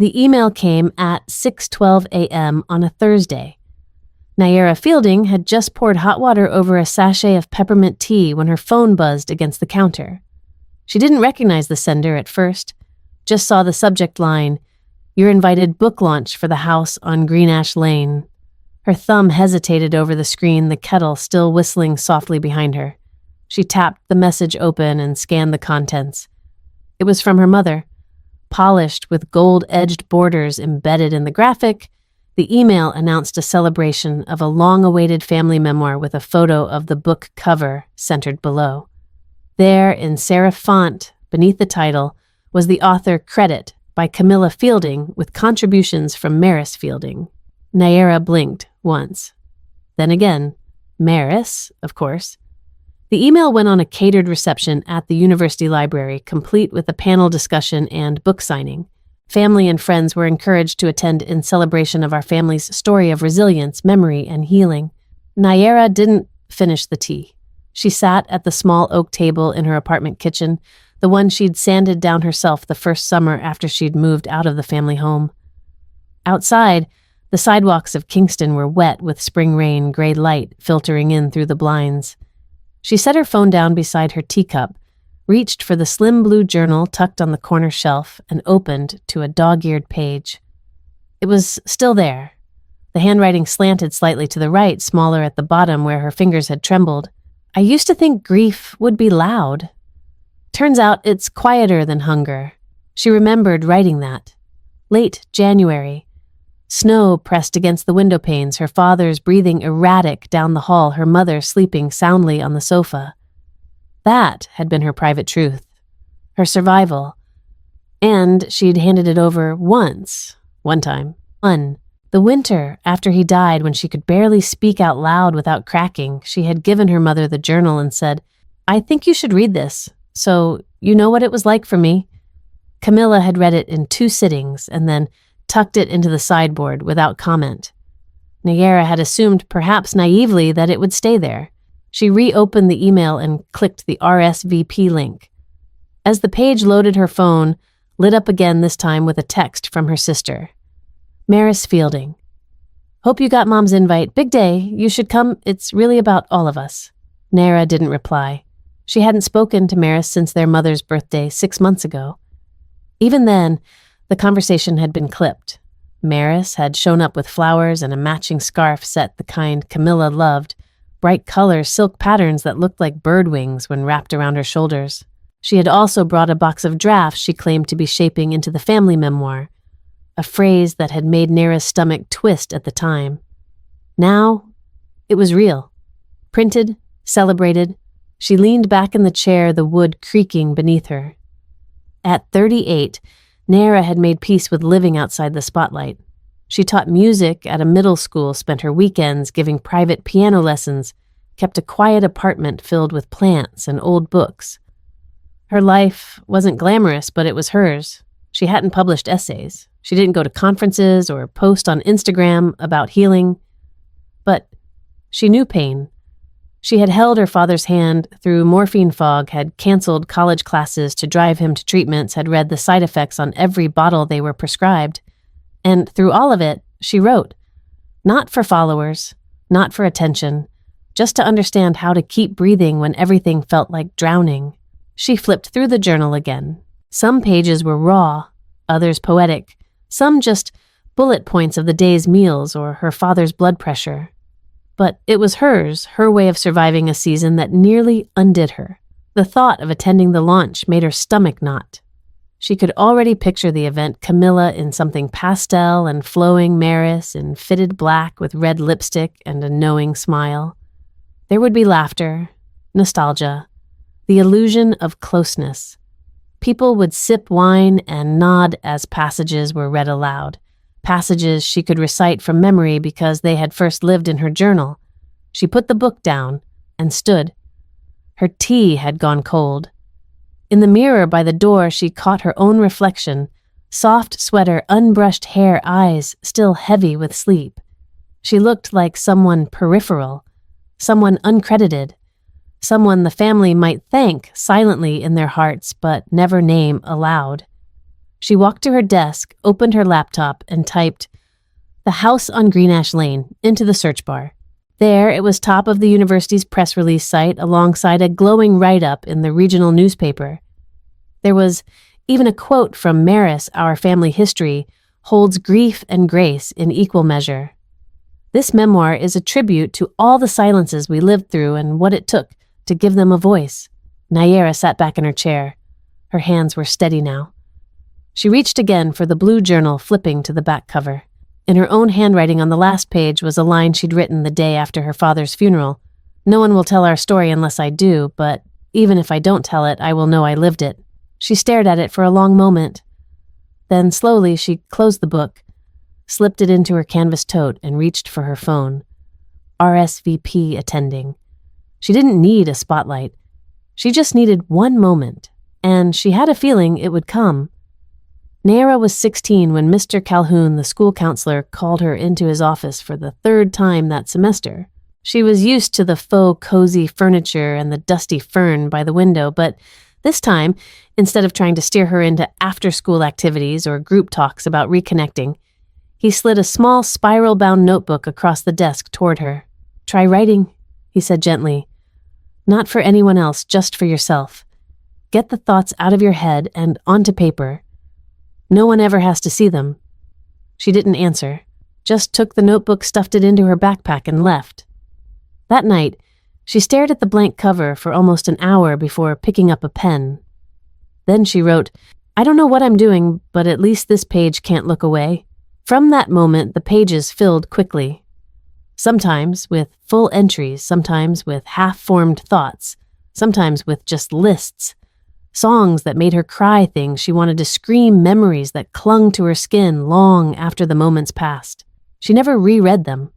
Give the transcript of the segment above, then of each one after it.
The email came at 6:12 a.m. on a Thursday. Nayera Fielding had just poured hot water over a sachet of peppermint tea when her phone buzzed against the counter. She didn't recognize the sender at first, just saw the subject line, "Your invited book launch for the house on Greenash Lane." Her thumb hesitated over the screen, the kettle still whistling softly behind her. She tapped the message open and scanned the contents. It was from her mother. Polished with gold-edged borders embedded in the graphic, the email announced a celebration of a long-awaited family memoir with a photo of the book cover centered below. There, in serif font, beneath the title, was the author credit by Camilla Fielding with contributions from Maris Fielding. Nayera blinked once. Then again, Maris, of course. The email went on a catered reception at the university library, complete with a panel discussion and book signing. Family and friends were encouraged to attend in celebration of our family's story of resilience, memory, and healing. Nayera didn't finish the tea. She sat at the small oak table in her apartment kitchen, the one she'd sanded down herself the first summer after she'd moved out of the family home. Outside, the sidewalks of Kingston were wet with spring rain, gray light filtering in through the blinds. She set her phone down beside her teacup, reached for the slim blue journal tucked on the corner shelf, and opened to a dog-eared page. It was still there. The handwriting slanted slightly to the right, smaller at the bottom where her fingers had trembled. "I used to think grief would be loud. Turns out it's quieter than hunger." She remembered writing that. Late January. Snow pressed against the window panes, her father's breathing erratic down the hall, her mother sleeping soundly on the sofa. That had been her private truth, her survival. And she'd handed it over one time. The winter after he died, when she could barely speak out loud without cracking, she had given her mother the journal and said, "I think you should read this, so you know what it was like for me." Camilla had read it in 2 sittings and then tucked it into the sideboard without comment. Nayera had assumed, perhaps naively, that it would stay there. She reopened the email and clicked the RSVP link. As the page loaded, her phone lit up again, this time with a text from her sister. "Maris Fielding. Hope you got Mom's invite. Big day. You should come. It's really about all of us." Nayera didn't reply. She hadn't spoken to Maris since their mother's birthday 6 months ago. Even then, the conversation had been clipped. Maris had shown up with flowers and a matching scarf set the kind Camilla loved, bright colors, silk patterns that looked like bird wings when wrapped around her shoulders. She had also brought a box of drafts she claimed to be shaping into the family memoir, a phrase that had made Nayera's stomach twist at the time. Now, it was real. Printed, celebrated. She leaned back in the chair, the wood creaking beneath her. At 38, Nayera had made peace with living outside the spotlight. She taught music at a middle school, spent her weekends giving private piano lessons, kept a quiet apartment filled with plants and old books. Her life wasn't glamorous, but it was hers. She hadn't published essays. She didn't go to conferences or post on Instagram about healing. But she knew pain. She had held her father's hand through morphine fog, had canceled college classes to drive him to treatments, had read the side effects on every bottle they were prescribed. And through all of it, she wrote. Not for followers, not for attention, just to understand how to keep breathing when everything felt like drowning. She flipped through the journal again. Some pages were raw, others poetic, some just bullet points of the day's meals or her father's blood pressure. But it was hers, her way of surviving a season that nearly undid her. The thought of attending the launch made her stomach knot. She could already picture the event, Camilla in something pastel and flowing, Maris in fitted black with red lipstick and a knowing smile. There would be laughter, nostalgia, the illusion of closeness. People would sip wine and nod as passages were read aloud. Passages she could recite from memory because they had first lived in her journal. She put the book down and stood. Her tea had gone cold. In the mirror by the door, she caught her own reflection, soft sweater, unbrushed hair, eyes still heavy with sleep. She looked like someone peripheral, someone uncredited, someone the family might thank silently in their hearts but never name aloud. She walked to her desk, opened her laptop, and typed, "The House on Green Ash Lane," into the search bar. There, it was top of the university's press release site alongside a glowing write-up in the regional newspaper. There was even a quote from Maris, Our Family History, holds grief and grace in equal measure. This memoir is a tribute to all the silences we lived through and what it took to give them a voice. Nayera sat back in her chair. Her hands were steady now. She reached again for the blue journal, flipping to the back cover. In her own handwriting on the last page was a line she'd written the day after her father's funeral. "No one will tell our story unless I do, but even if I don't tell it, I will know I lived it." She stared at it for a long moment. Then slowly she closed the book, slipped it into her canvas tote, and reached for her phone. RSVP attending. She didn't need a spotlight. She just needed one moment, and she had a feeling it would come. Nayera was 16 when Mr. Calhoun, the school counselor, called her into his office for the third time that semester. She was used to the faux cozy furniture and the dusty fern by the window, but this time, instead of trying to steer her into after-school activities or group talks about reconnecting, he slid a small spiral-bound notebook across the desk toward her. "Try writing," he said gently. "Not for anyone else, just for yourself. Get the thoughts out of your head and onto paper. No one ever has to see them." She didn't answer, just took the notebook, stuffed it into her backpack, and left. That night, she stared at the blank cover for almost an hour before picking up a pen. Then she wrote, "I don't know what I'm doing, but at least this page can't look away." From that moment, the pages filled quickly. Sometimes with full entries, sometimes with half-formed thoughts, sometimes with just lists. Songs that made her cry, things she wanted to scream, memories that clung to her skin long after the moments passed. She never reread them.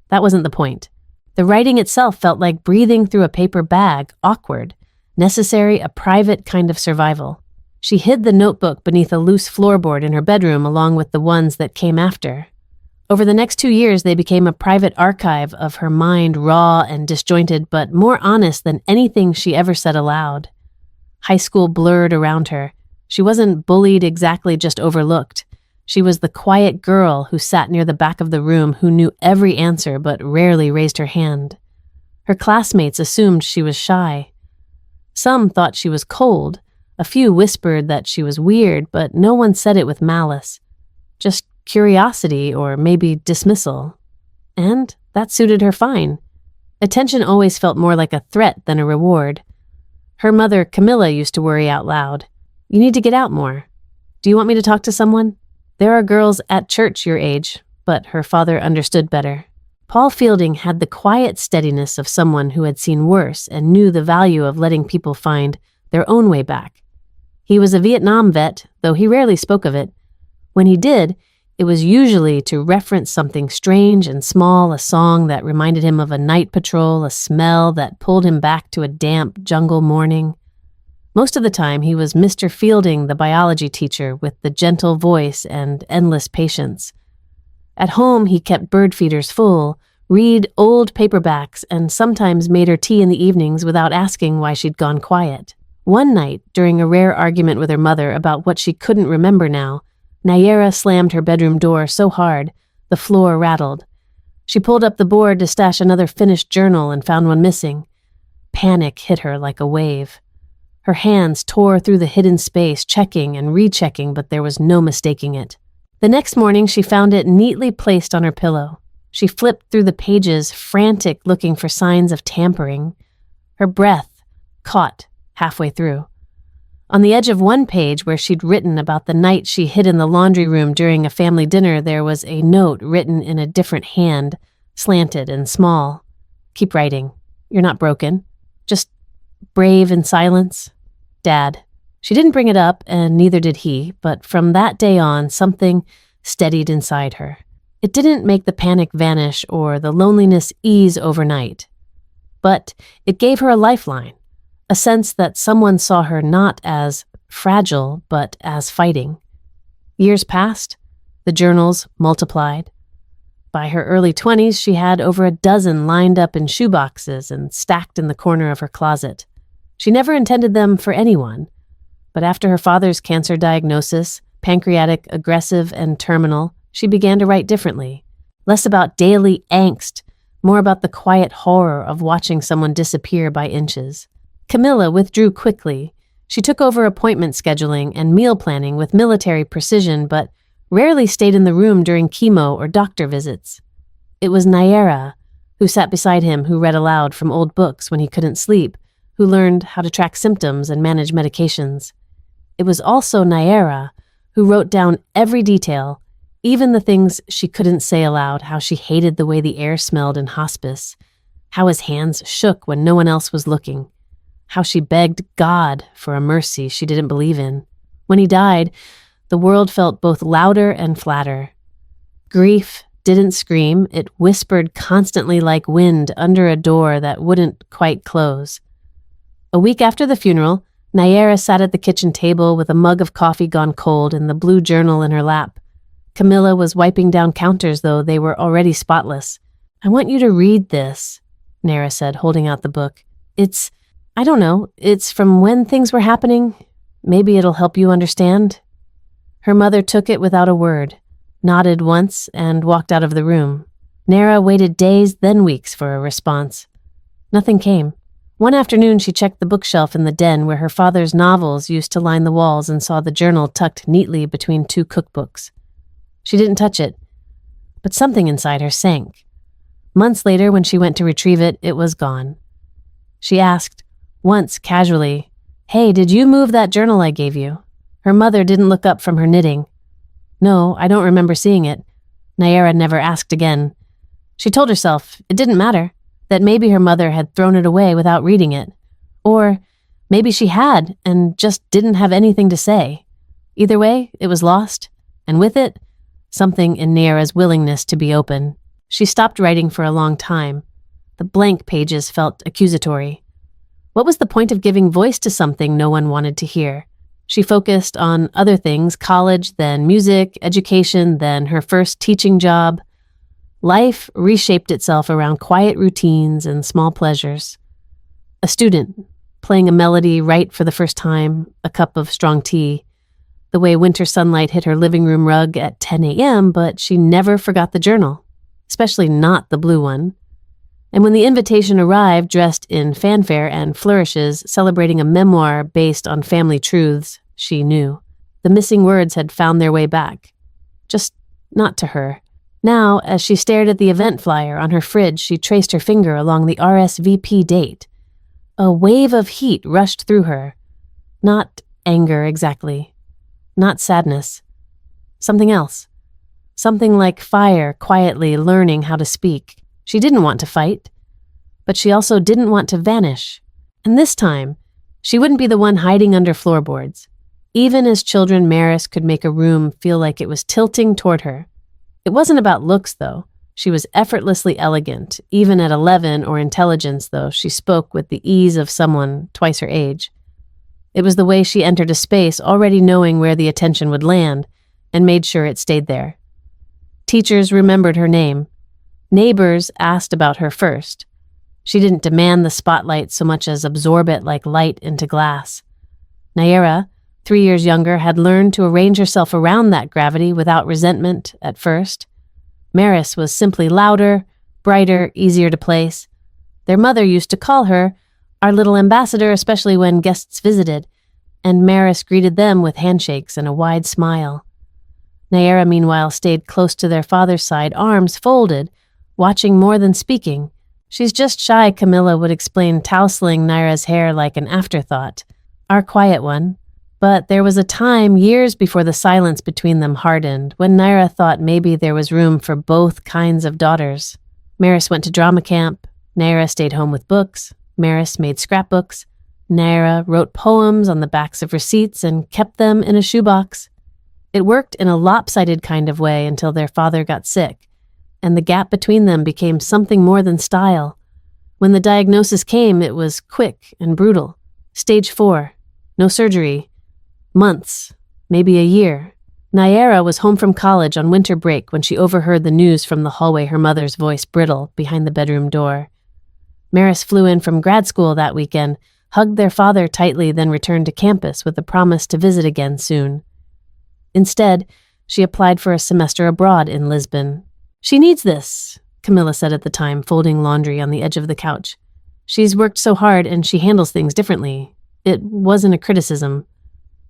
That wasn't the point. The writing itself felt like breathing through a paper bag, awkward, necessary, a private kind of survival. She hid the notebook beneath a loose floorboard in her bedroom along with the ones that came after. Over the next 2 years, they became a private archive of her mind, raw and disjointed, but more honest than anything she ever said aloud. High school blurred around her. She wasn't bullied exactly, just overlooked. She was the quiet girl who sat near the back of the room, who knew every answer but rarely raised her hand. Her classmates assumed she was shy. Some thought she was cold. A few whispered that she was weird, but no one said it with malice. Just curiosity or maybe dismissal. And that suited her fine. Attention always felt more like a threat than a reward. Her mother, Camilla, used to worry out loud. "You need to get out more. Do you want me to talk to someone? There are girls at church your age," but her father understood better. Paul Fielding had the quiet steadiness of someone who had seen worse and knew the value of letting people find their own way back. He was a Vietnam vet, though he rarely spoke of it. When he did, it was usually to reference something strange and small, a song that reminded him of a night patrol, a smell that pulled him back to a damp jungle morning. Most of the time, he was Mr. Fielding, the biology teacher, with the gentle voice and endless patience. At home, he kept bird feeders full, read old paperbacks, and sometimes made her tea in the evenings without asking why she'd gone quiet. One night, during a rare argument with her mother about what she couldn't remember now, Nayera slammed her bedroom door so hard, the floor rattled. She pulled up the board to stash another finished journal and found one missing. Panic hit her like a wave. Her hands tore through the hidden space, checking and rechecking, but there was no mistaking it. The next morning, she found it neatly placed on her pillow. She flipped through the pages, frantic, looking for signs of tampering. Her breath caught halfway through. On the edge of one page where she'd written about the night she hid in the laundry room during a family dinner, there was a note written in a different hand, slanted and small. "Keep writing. You're not broken. Just brave in silence. Dad." She didn't bring it up, and neither did he, but from that day on, something steadied inside her. It didn't make the panic vanish or the loneliness ease overnight, but it gave her a lifeline. A sense that someone saw her not as fragile, but as fighting. Years passed. The journals multiplied. By her early 20s, she had over a dozen lined up in shoeboxes and stacked in the corner of her closet. She never intended them for anyone, but after her father's cancer diagnosis, pancreatic, aggressive, and terminal, she began to write differently. Less about daily angst, more about the quiet horror of watching someone disappear by inches. Camilla withdrew quickly. She took over appointment scheduling and meal planning with military precision, but rarely stayed in the room during chemo or doctor visits. It was Naira, who sat beside him, who read aloud from old books when he couldn't sleep, who learned how to track symptoms and manage medications. It was also Naira, who wrote down every detail, even the things she couldn't say aloud, how she hated the way the air smelled in hospice, how his hands shook when no one else was looking, how she begged God for a mercy she didn't believe in. When he died, the world felt both louder and flatter. Grief didn't scream, it whispered constantly like wind under a door that wouldn't quite close. A week after the funeral, Naira sat at the kitchen table with a mug of coffee gone cold and the blue journal in her lap. Camilla was wiping down counters, though they were already spotless. "I want you to read this," Naira said, holding out the book. I don't know, it's from when things were happening. Maybe it'll help you understand." Her mother took it without a word, nodded once, and walked out of the room. Naira waited days, then weeks for a response. Nothing came. One afternoon, she checked the bookshelf in the den where her father's novels used to line the walls and saw the journal tucked neatly between two cookbooks. She didn't touch it, but something inside her sank. Months later, when she went to retrieve it, it was gone. She asked, once casually, "Hey, did you move that journal I gave you?" Her mother didn't look up from her knitting. "No, I don't remember seeing it." Naira never asked again. She told herself it didn't matter, that maybe her mother had thrown it away without reading it. Or maybe she had and just didn't have anything to say. Either way, it was lost, and with it, something in Naira's willingness to be open. She stopped writing for a long time. The blank pages felt accusatory. What was the point of giving voice to something no one wanted to hear? She focused on other things, college, then music, education, then her first teaching job. Life reshaped itself around quiet routines and small pleasures. A student, playing a melody right for the first time, a cup of strong tea, the way winter sunlight hit her living room rug at 10 a.m., but she never forgot the journal, especially not the blue one. And when the invitation arrived, dressed in fanfare and flourishes, celebrating a memoir based on family truths, she knew. The missing words had found their way back. Just not to her. Now, as she stared at the event flyer on her fridge, she traced her finger along the RSVP date. A wave of heat rushed through her. Not anger exactly. Not sadness. Something else. Something like fire quietly learning how to speak. She didn't want to fight, but she also didn't want to vanish. And this time, she wouldn't be the one hiding under floorboards. Even as children, Maris could make a room feel like it was tilting toward her. It wasn't about looks, though. She was effortlessly elegant. Even at 11, or intelligence, though, she spoke with the ease of someone twice her age. It was the way she entered a space already knowing where the attention would land, and made sure it stayed there. Teachers remembered her name. Neighbors asked about her first. She didn't demand the spotlight so much as absorb it like light into glass. Naira, 3 years younger, had learned to arrange herself around that gravity without resentment at first. Maris was simply louder, brighter, easier to place. Their mother used to call her our little ambassador, especially when guests visited, and Maris greeted them with handshakes and a wide smile. Naira, meanwhile, stayed close to their father's side, arms folded, watching more than speaking. "She's just shy," Camilla would explain, tousling Naira's hair like an afterthought. "Our quiet one." But there was a time, years before the silence between them hardened, when Naira thought maybe there was room for both kinds of daughters. Maris went to drama camp. Naira stayed home with books. Maris made scrapbooks. Naira wrote poems on the backs of receipts and kept them in a shoebox. It worked in a lopsided kind of way until their father got sick, and the gap between them became something more than style. When the diagnosis came, it was quick and brutal. Stage 4. No surgery. Months, maybe a year. Naira was home from college on winter break when she overheard the news from the hallway, her mother's voice brittle behind the bedroom door. Maris flew in from grad school that weekend, hugged their father tightly, then returned to campus with a promise to visit again soon. Instead, she applied for a semester abroad in Lisbon. "She needs this," Camilla said at the time, folding laundry on the edge of the couch. "She's worked so hard and she handles things differently." It wasn't a criticism.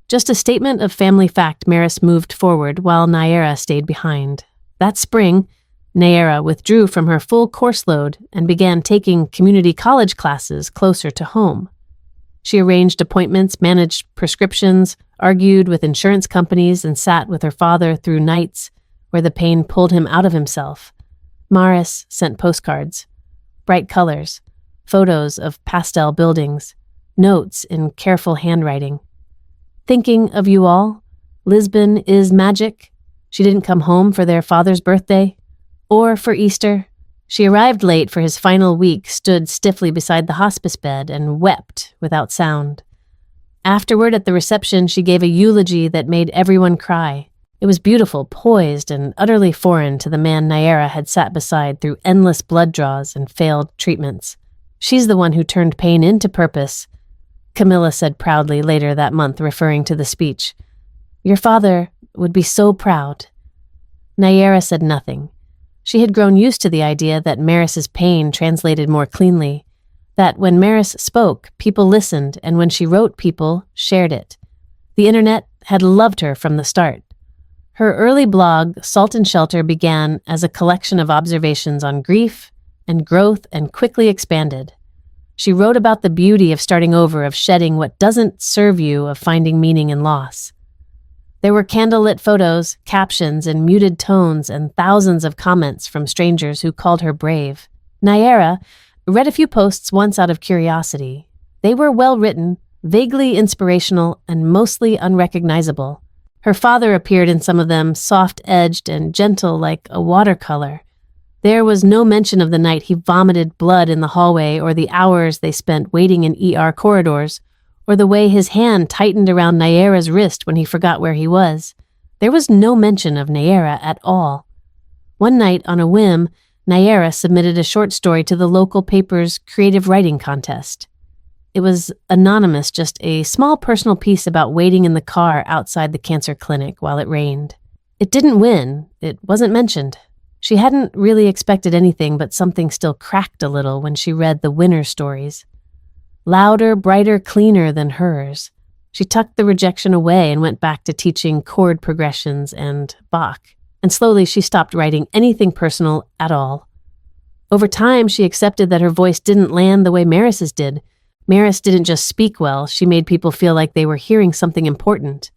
Just a statement of family fact. Maris moved forward while Nayara stayed behind. That spring, Nayara withdrew from her full course load and began taking community college classes closer to home. She arranged appointments, managed prescriptions, argued with insurance companies, and sat with her father through nights where the pain pulled him out of himself. Maris sent postcards, bright colors, photos of pastel buildings, notes in careful handwriting. "Thinking of you all. Lisbon is magic." She didn't come home for their father's birthday or for Easter. She arrived late for his final week, stood stiffly beside the hospice bed, and wept without sound. Afterward, at the reception, she gave a eulogy that made everyone cry. It was beautiful, poised, and utterly foreign to the man Nayara had sat beside through endless blood draws and failed treatments. "She's the one who turned pain into purpose," Camilla said proudly later that month, referring to the speech. "Your father would be so proud." Nayara said nothing. She had grown used to the idea that Maris's pain translated more cleanly, that when Maris spoke, people listened, and when she wrote, people shared it. The internet had loved her from the start. Her early blog, Salt and Shelter, began as a collection of observations on grief and growth and quickly expanded. She wrote about the beauty of starting over, of shedding what doesn't serve you, of finding meaning in loss. There were candlelit photos, captions in muted tones, and thousands of comments from strangers who called her brave. Nayara read a few posts once out of curiosity. They were well-written, vaguely inspirational, and mostly unrecognizable. Her father appeared in some of them, soft-edged and gentle like a watercolor. There was no mention of the night he vomited blood in the hallway, or the hours they spent waiting in ER corridors, or the way his hand tightened around Nayara's wrist when he forgot where he was. There was no mention of Nayara at all. One night, on a whim, Nayara submitted a short story to the local paper's creative writing contest. It was anonymous, just a small personal piece about waiting in the car outside the cancer clinic while it rained. It didn't win. It wasn't mentioned. She hadn't really expected anything, but something still cracked a little when she read the winner stories. Louder, brighter, cleaner than hers. She tucked the rejection away and went back to teaching chord progressions and Bach. And slowly she stopped writing anything personal at all. Over time, she accepted that her voice didn't land the way Maris's did. Maris didn't just speak well, she made people feel like they were hearing something important.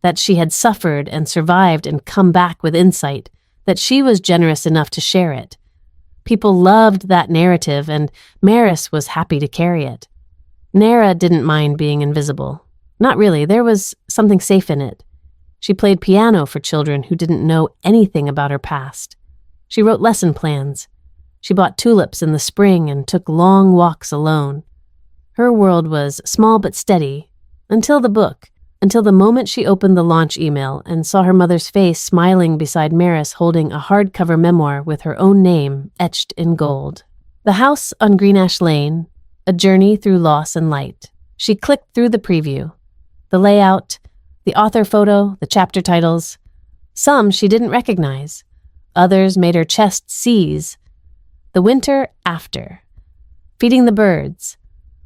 That she had suffered and survived and come back with insight. That she was generous enough to share it. People loved that narrative, and Maris was happy to carry it. Nayara didn't mind being invisible. Not really, there was something safe in it. She played piano for children who didn't know anything about her past. She wrote lesson plans. She bought tulips in the spring and took long walks alone. Her world was small but steady, until the book, until the moment she opened the launch email and saw her mother's face smiling beside Maris holding a hardcover memoir with her own name etched in gold. The House on Green Ash Lane, A Journey Through Loss and Light. She clicked through the preview. The layout, the author photo, the chapter titles. Some she didn't recognize. Others made her chest seize. The Winter After. Feeding the Birds.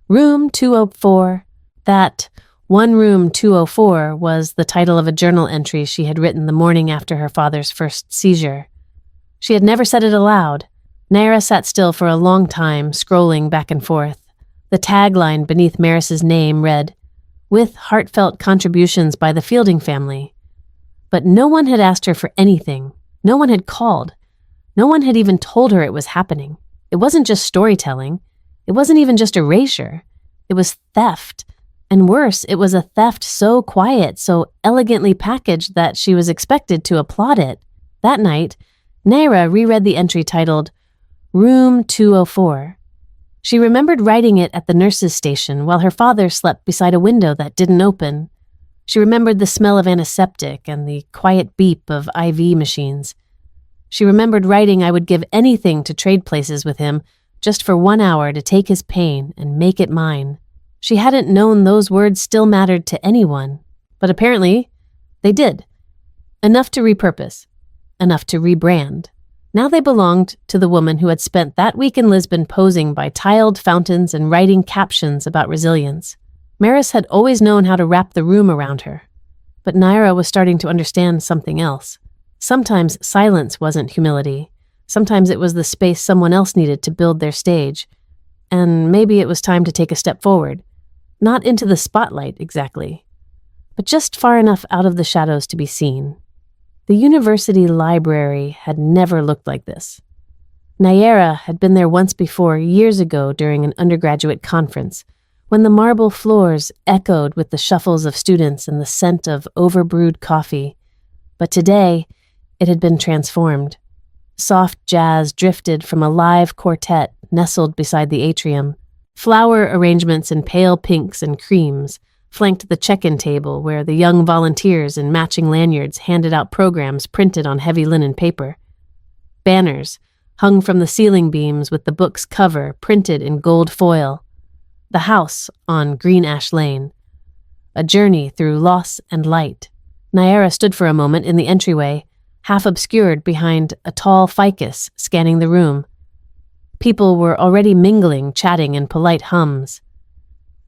Room 204. That One Room 204 was the title of a journal entry she had written the morning after her father's first seizure. She had never said it aloud. Nayara sat still for a long time, scrolling back and forth. The tagline beneath Maris's name read, "With heartfelt contributions by the Fielding family." But no one had asked her for anything. No one had called. No one had even told her it was happening. It wasn't just storytelling. It wasn't even just erasure. It was theft. And worse, it was a theft so quiet, so elegantly packaged that she was expected to applaud it. That night, Nayara reread the entry titled, Room 204. She remembered writing it at the nurse's station while her father slept beside a window that didn't open. She remembered the smell of antiseptic and the quiet beep of IV machines. She remembered writing I would give anything to trade places with him just for 1 hour to take his pain and make it mine. She hadn't known those words still mattered to anyone, but apparently they did. Enough to repurpose, enough to rebrand. Now they belonged to the woman who had spent that week in Lisbon posing by tiled fountains and writing captions about resilience. Maris had always known how to wrap the room around her. But Naira was starting to understand something else. Sometimes silence wasn't humility. Sometimes it was the space someone else needed to build their stage. And maybe it was time to take a step forward. Not into the spotlight, exactly, but just far enough out of the shadows to be seen. The university library had never looked like this. Naira had been there once before, years ago during an undergraduate conference, when the marble floors echoed with the shuffles of students and the scent of overbrewed coffee. But today, it had been transformed. Soft jazz drifted from a live quartet nestled beside the atrium. Flower arrangements in pale pinks and creams flanked the check-in table where the young volunteers in matching lanyards handed out programs printed on heavy linen paper. Banners hung from the ceiling beams with the book's cover printed in gold foil. The House on Green Ash Lane. A journey through loss and light. Naira stood for a moment in the entryway, half obscured behind a tall ficus scanning the room. People were already mingling, chatting in polite hums.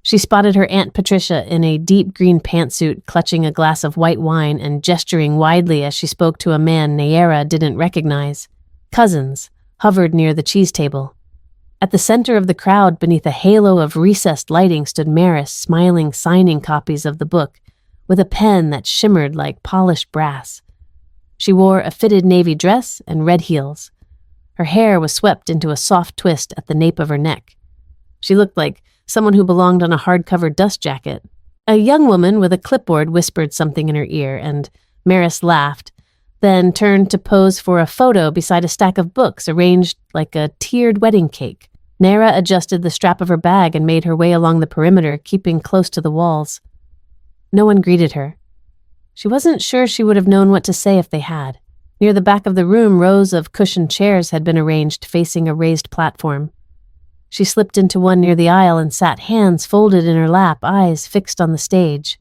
She spotted her Aunt Patricia in a deep green pantsuit, clutching a glass of white wine and gesturing widely as she spoke to a man Naira didn't recognize. Cousins hovered near the cheese table. At the center of the crowd, beneath a halo of recessed lighting, stood Maris, smiling, signing copies of the book, with a pen that shimmered like polished brass. She wore a fitted navy dress and red heels. Her hair was swept into a soft twist at the nape of her neck. She looked like someone who belonged on a hardcover dust jacket. A young woman with a clipboard whispered something in her ear, and Maris laughed, then turned to pose for a photo beside a stack of books arranged like a tiered wedding cake. Naira adjusted the strap of her bag and made her way along the perimeter, keeping close to the walls. No one greeted her. She wasn't sure she would have known what to say if they had. Near the back of the room, rows of cushioned chairs had been arranged facing a raised platform. She slipped into one near the aisle and sat, hands folded in her lap, eyes fixed on the stage.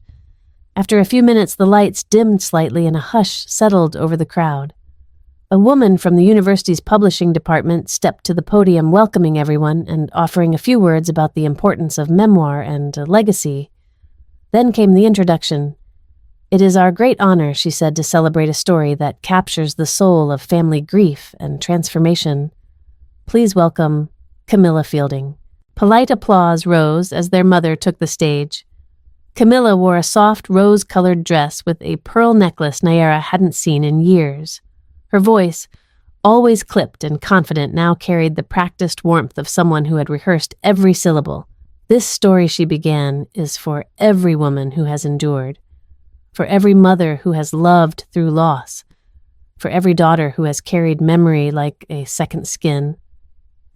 After a few minutes, the lights dimmed slightly and a hush settled over the crowd. A woman from the university's publishing department stepped to the podium, welcoming everyone and offering a few words about the importance of memoir and legacy. Then came the introduction. "It is our great honor," she said, "to celebrate a story that captures the soul of family grief and transformation. Please welcome Camilla Fielding." Polite applause rose as their mother took the stage. Camilla wore a soft rose-colored dress with a pearl necklace Naira hadn't seen in years. Her voice, always clipped and confident, now carried the practiced warmth of someone who had rehearsed every syllable. "This story," she began, "is for every woman who has endured, for every mother who has loved through loss, for every daughter who has carried memory like a second skin.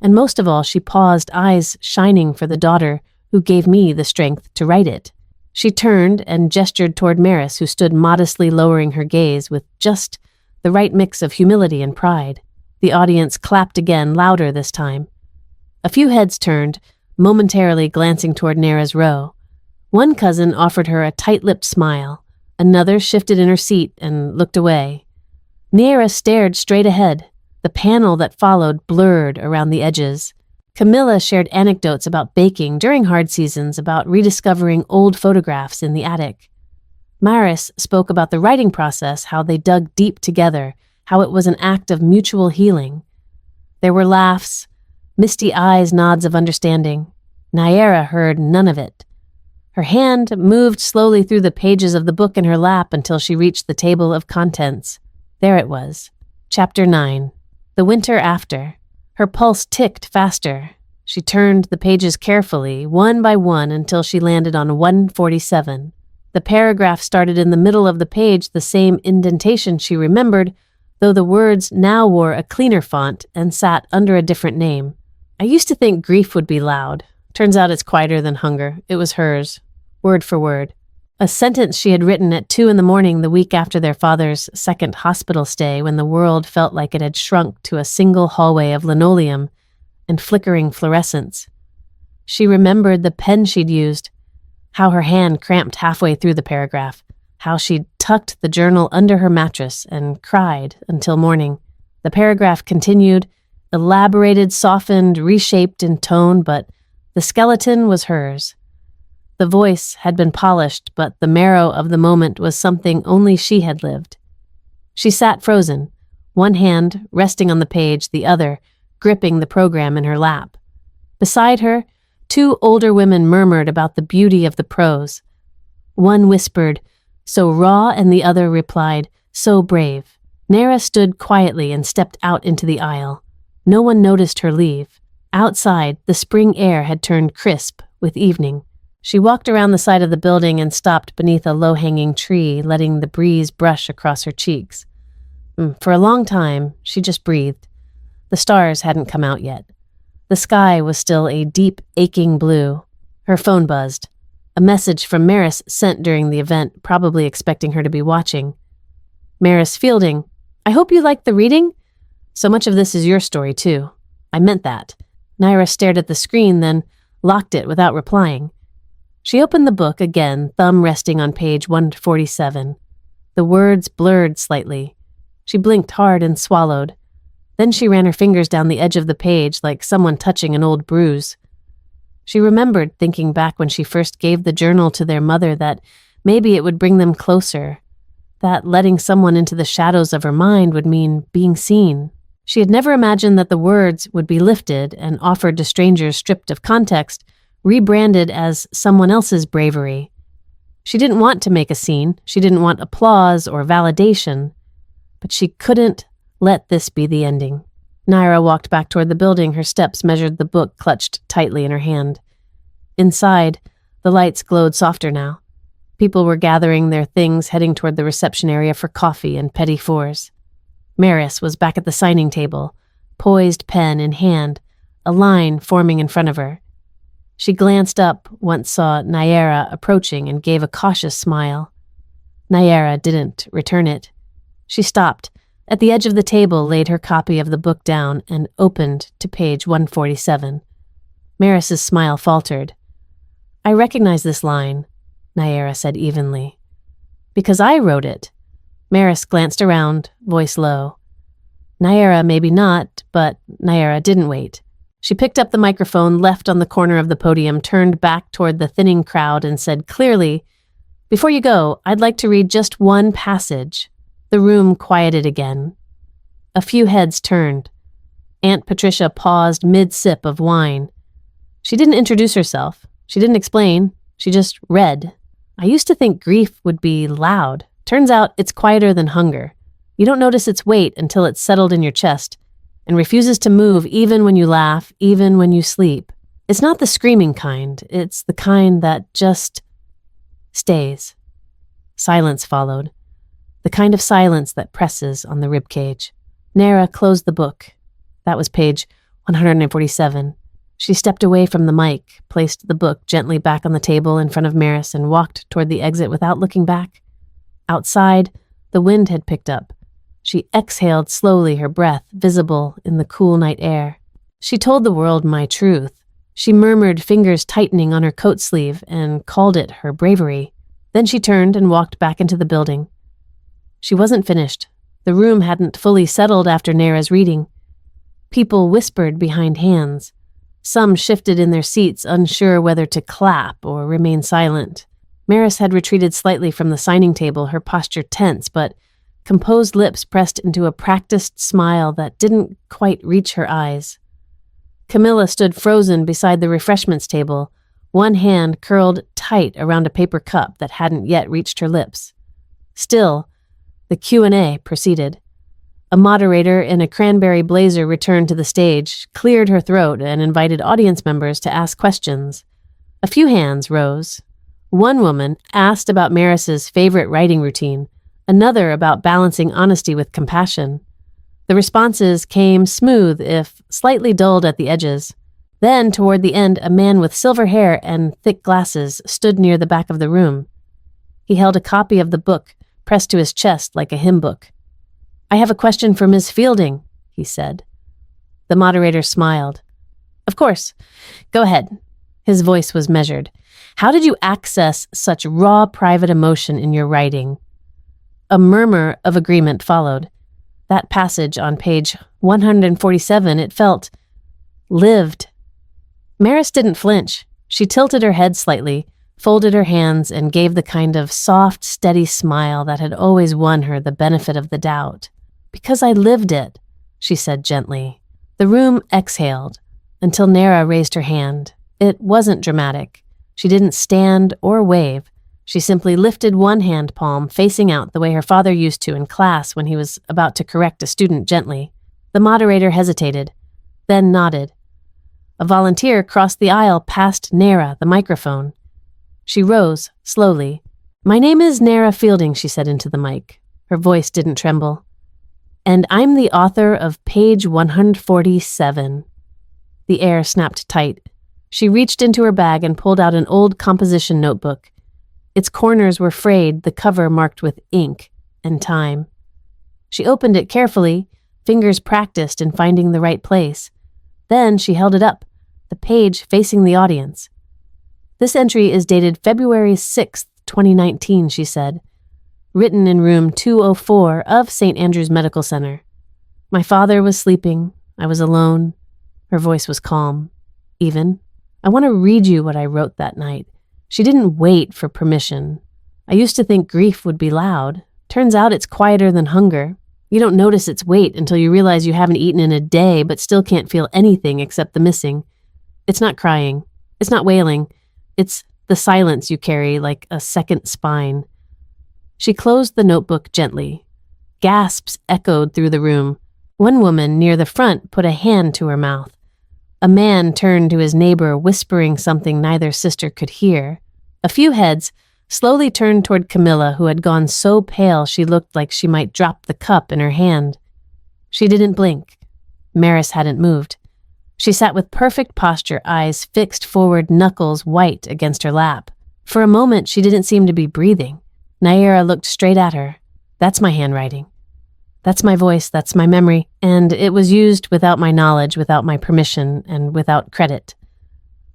And most of all," she paused, eyes shining for the daughter who gave me the strength to write it. She turned and gestured toward Maris, who stood modestly lowering her gaze with just the right mix of humility and pride. The audience clapped again, louder this time. A few heads turned, momentarily glancing toward Naira's row. One cousin offered her a tight-lipped smile. Another shifted in her seat and looked away. Naira stared straight ahead. The panel that followed blurred around the edges. Camilla shared anecdotes about baking during hard seasons, about rediscovering old photographs in the attic. Maris spoke about the writing process, how they dug deep together, how it was an act of mutual healing. There were laughs, misty eyes, nods of understanding. Naira heard none of it. Her hand moved slowly through the pages of the book in her lap until she reached the table of contents. There it was. Chapter 9. The Winter After. Her pulse ticked faster. She turned the pages carefully, one by one, until she landed on 147. The paragraph started in the middle of the page, the same indentation she remembered, though the words now wore a cleaner font and sat under a different name. "I used to think grief would be loud. Turns out it's quieter than hunger." It was hers, word for word. A sentence she had written at 2 a.m. the week after their father's second hospital stay, when the world felt like it had shrunk to a single hallway of linoleum and flickering fluorescence. She remembered the pen she'd used, how her hand cramped halfway through the paragraph, how she'd tucked the journal under her mattress and cried until morning. The paragraph continued, elaborated, softened, reshaped in tone, but the skeleton was hers. The voice had been polished, but the marrow of the moment was something only she had lived. She sat frozen, one hand resting on the page, the other gripping the program in her lap. Beside her, two older women murmured about the beauty of the prose. One whispered, "So raw," and the other replied, "So brave." Nara stood quietly and stepped out into the aisle. No one noticed her leave. Outside, the spring air had turned crisp with evening. She walked around the side of the building and stopped beneath a low-hanging tree, letting the breeze brush across her cheeks. For a long time, she just breathed. The stars hadn't come out yet. The sky was still a deep, aching blue. Her phone buzzed. A message from Maris sent during the event, probably expecting her to be watching. "Maris Fielding, I hope you liked the reading. So much of this is your story, too. I meant that." Naira stared at the screen, then locked it without replying. She opened the book again, thumb resting on page 147. The words blurred slightly. She blinked hard and swallowed. Then she ran her fingers down the edge of the page like someone touching an old bruise. She remembered thinking back when she first gave the journal to their mother that maybe it would bring them closer, that letting someone into the shadows of her mind would mean being seen. She had never imagined that the words would be lifted and offered to strangers stripped of context, rebranded as someone else's bravery. She didn't want to make a scene. She didn't want applause or validation. But she couldn't let this be the ending. Naira walked back toward the building. Her steps measured the book clutched tightly in her hand. Inside, the lights glowed softer now. People were gathering their things, heading toward the reception area for coffee and petit fours. Maris was back at the signing table, poised pen in hand, a line forming in front of her. She glanced up, once saw Naira approaching, and gave a cautious smile. Naira didn't return it. She stopped, at the edge of the table, laid her copy of the book down, and opened to page 147. Maris's smile faltered. "I recognize this line," Naira said evenly. "Because I wrote it." Maris glanced around, voice low. Naira maybe not, but Naira didn't wait. She picked up the microphone left on the corner of the podium, turned back toward the thinning crowd, and said clearly, "Before you go, I'd like to read just one passage." The room quieted again. A few heads turned. Aunt Patricia paused mid-sip of wine. She didn't introduce herself. She didn't explain. She just read. "I used to think grief would be loud. Turns out it's quieter than hunger. You don't notice its weight until it's settled in your chest and refuses to move even when you laugh, even when you sleep. It's not the screaming kind. It's the kind that just stays." Silence followed. The kind of silence that presses on the ribcage. Naira closed the book. That was page 147. She stepped away from the mic, placed the book gently back on the table in front of Maris, and walked toward the exit without looking back. Outside, the wind had picked up. She exhaled slowly, her breath visible in the cool night air. She told the world my truth. She murmured, fingers tightening on her coat sleeve, and called it her bravery. Then she turned and walked back into the building. She wasn't finished. The room hadn't fully settled after Naira's reading. People whispered behind hands. Some shifted in their seats, unsure whether to clap or remain silent. Maris had retreated slightly from the signing table, her posture tense, but composed lips pressed into a practiced smile that didn't quite reach her eyes. Camilla stood frozen beside the refreshments table, one hand curled tight around a paper cup that hadn't yet reached her lips. Still, the Q&A proceeded. A moderator in a cranberry blazer returned to the stage, cleared her throat, and invited audience members to ask questions. A few hands rose. One woman asked about Maris's favorite writing routine, another about balancing honesty with compassion. The responses came smooth, if slightly dulled at the edges. Then, toward the end, a man with silver hair and thick glasses stood near the back of the room. He held a copy of the book, pressed to his chest like a hymn book. "I have a question for Ms. Fielding," he said. The moderator smiled. "Of course. Go ahead." His voice was measured. "How did you access such raw private emotion in your writing?" A murmur of agreement followed. That passage on page 147, it felt lived. Maris didn't flinch. She tilted her head slightly, folded her hands, and gave the kind of soft, steady smile that had always won her the benefit of the doubt. "Because I lived it," she said gently. The room exhaled until Nara raised her hand. It wasn't dramatic. She didn't stand or wave. She simply lifted one hand palm facing out the way her father used to in class when he was about to correct a student gently. The moderator hesitated, then nodded. A volunteer crossed the aisle past Nara, the microphone. She rose, slowly. "My name is Nara Fielding," she said into the mic. Her voice didn't tremble. "And I'm the author of page 147. The air snapped tight. She reached into her bag and pulled out an old composition notebook. Its corners were frayed, the cover marked with ink and time. She opened it carefully, fingers practiced in finding the right place. Then she held it up, the page facing the audience. "This entry is dated February 6th, 2019, she said. "Written in room 204 of St. Andrew's Medical Center. My father was sleeping. I was alone." Her voice was calm, even. "I want to read you what I wrote that night." She didn't wait for permission. "I used to think grief would be loud. Turns out it's quieter than hunger. You don't notice its weight until you realize you haven't eaten in a day but still can't feel anything except the missing. It's not crying. It's not wailing. It's the silence you carry like a second spine." She closed the notebook gently. Gasps echoed through the room. One woman near the front put a hand to her mouth. A man turned to his neighbor, whispering something neither sister could hear. A few heads slowly turned toward Camilla, who had gone so pale she looked like she might drop the cup in her hand. She didn't blink. Maris hadn't moved. She sat with perfect posture, eyes fixed forward, knuckles white against her lap. For a moment, she didn't seem to be breathing. Naira looked straight at her. "That's my handwriting. That's my voice, that's my memory, and it was used without my knowledge, without my permission, and without credit."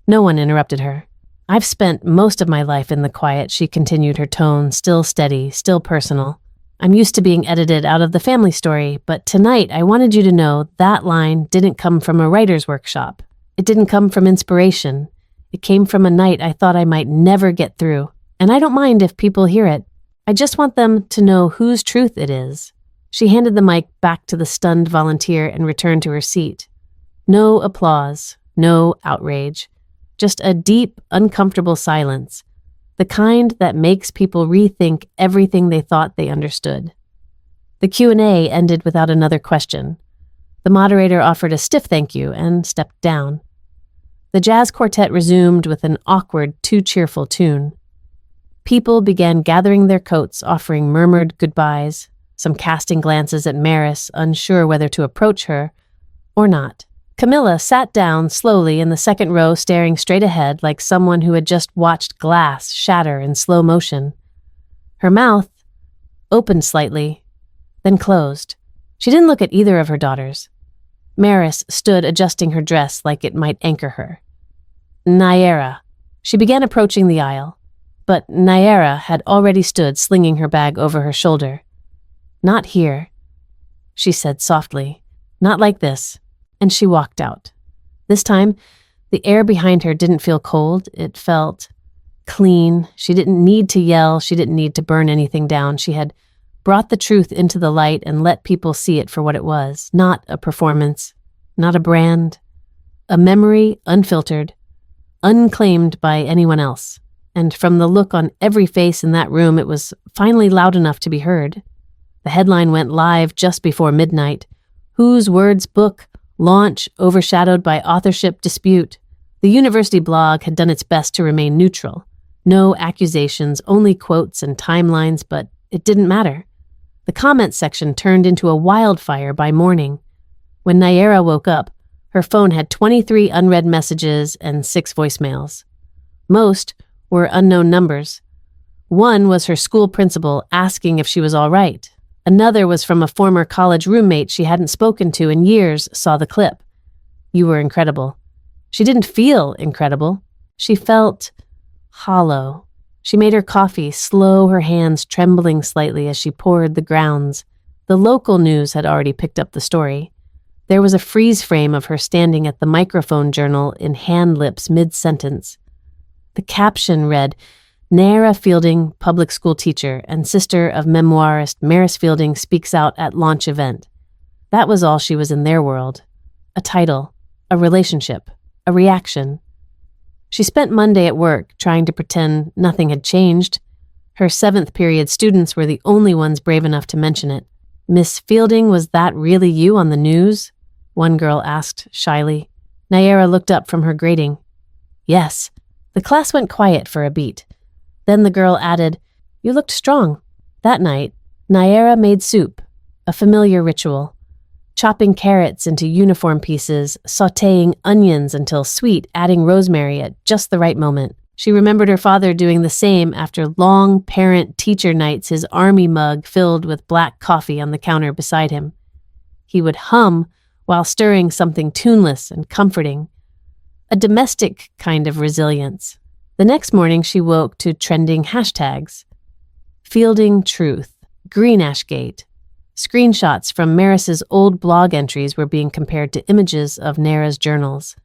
No one interrupted her. "I've spent most of my life in the quiet," she continued, her tone still steady, still personal. "I'm used to being edited out of the family story, but tonight I wanted you to know that line didn't come from a writer's workshop. It didn't come from inspiration. It came from a night I thought I might never get through, and I don't mind if people hear it. I just want them to know whose truth it is." She handed the mic back to the stunned volunteer and returned to her seat. No applause, no outrage, just a deep, uncomfortable silence, the kind that makes people rethink everything they thought they understood. The Q&A ended without another question. The moderator offered a stiff thank you and stepped down. The jazz quartet resumed with an awkward, too cheerful tune. People began gathering their coats, offering murmured goodbyes, some casting glances at Maris, unsure whether to approach her or not. Camilla sat down slowly in the second row, staring straight ahead like someone who had just watched glass shatter in slow motion. Her mouth opened slightly, then closed. She didn't look at either of her daughters. Maris stood adjusting her dress like it might anchor her. "Naira." She began approaching the aisle, but Naira had already stood slinging her bag over her shoulder. "Not here," she said softly. "Not like this." And she walked out. This time, the air behind her didn't feel cold. It felt clean. She didn't need to yell. She didn't need to burn anything down. She had brought the truth into the light and let people see it for what it was. Not a performance, not a brand, a memory unfiltered, unclaimed by anyone else. And from the look on every face in that room, it was finally loud enough to be heard. The headline went live just before midnight. Whose Words Book Launch Overshadowed by Authorship Dispute. The university blog had done its best to remain neutral. No accusations, only quotes and timelines, but it didn't matter. The comments section turned into a wildfire by morning. When Naira woke up, her phone had 23 unread messages and 6 voicemails. Most were unknown numbers. One was her school principal asking if she was all right. Another was from a former college roommate she hadn't spoken to in years, saw the clip. "You were incredible." She didn't feel incredible. She felt hollow. She made her coffee, slow, her hands trembling slightly as she poured the grounds. The local news had already picked up the story. There was a freeze frame of her standing at the microphone journal in hand lips mid-sentence. The caption read, Nayara Fielding, public school teacher and sister of memoirist Maris Fielding speaks out at launch event. That was all she was in their world. A title, a relationship, a reaction. She spent Monday at work trying to pretend nothing had changed. Her 7th period students were the only ones brave enough to mention it. Miss Fielding, was that really you on the news? One girl asked shyly. Nayara looked up from her grating. Yes. The class went quiet for a beat. Then the girl added, You looked strong. That night, Nayara made soup, a familiar ritual. Chopping carrots into uniform pieces, sautéing onions until sweet, adding rosemary at just the right moment. She remembered her father doing the same after long parent-teacher nights, his army mug filled with black coffee on the counter beside him. He would hum while stirring something tuneless and comforting. A domestic kind of resilience. The next morning she woke to trending hashtags. Fielding Truth, Greenashgate. Screenshots from Maris's old blog entries were being compared to images of Nayara's journals.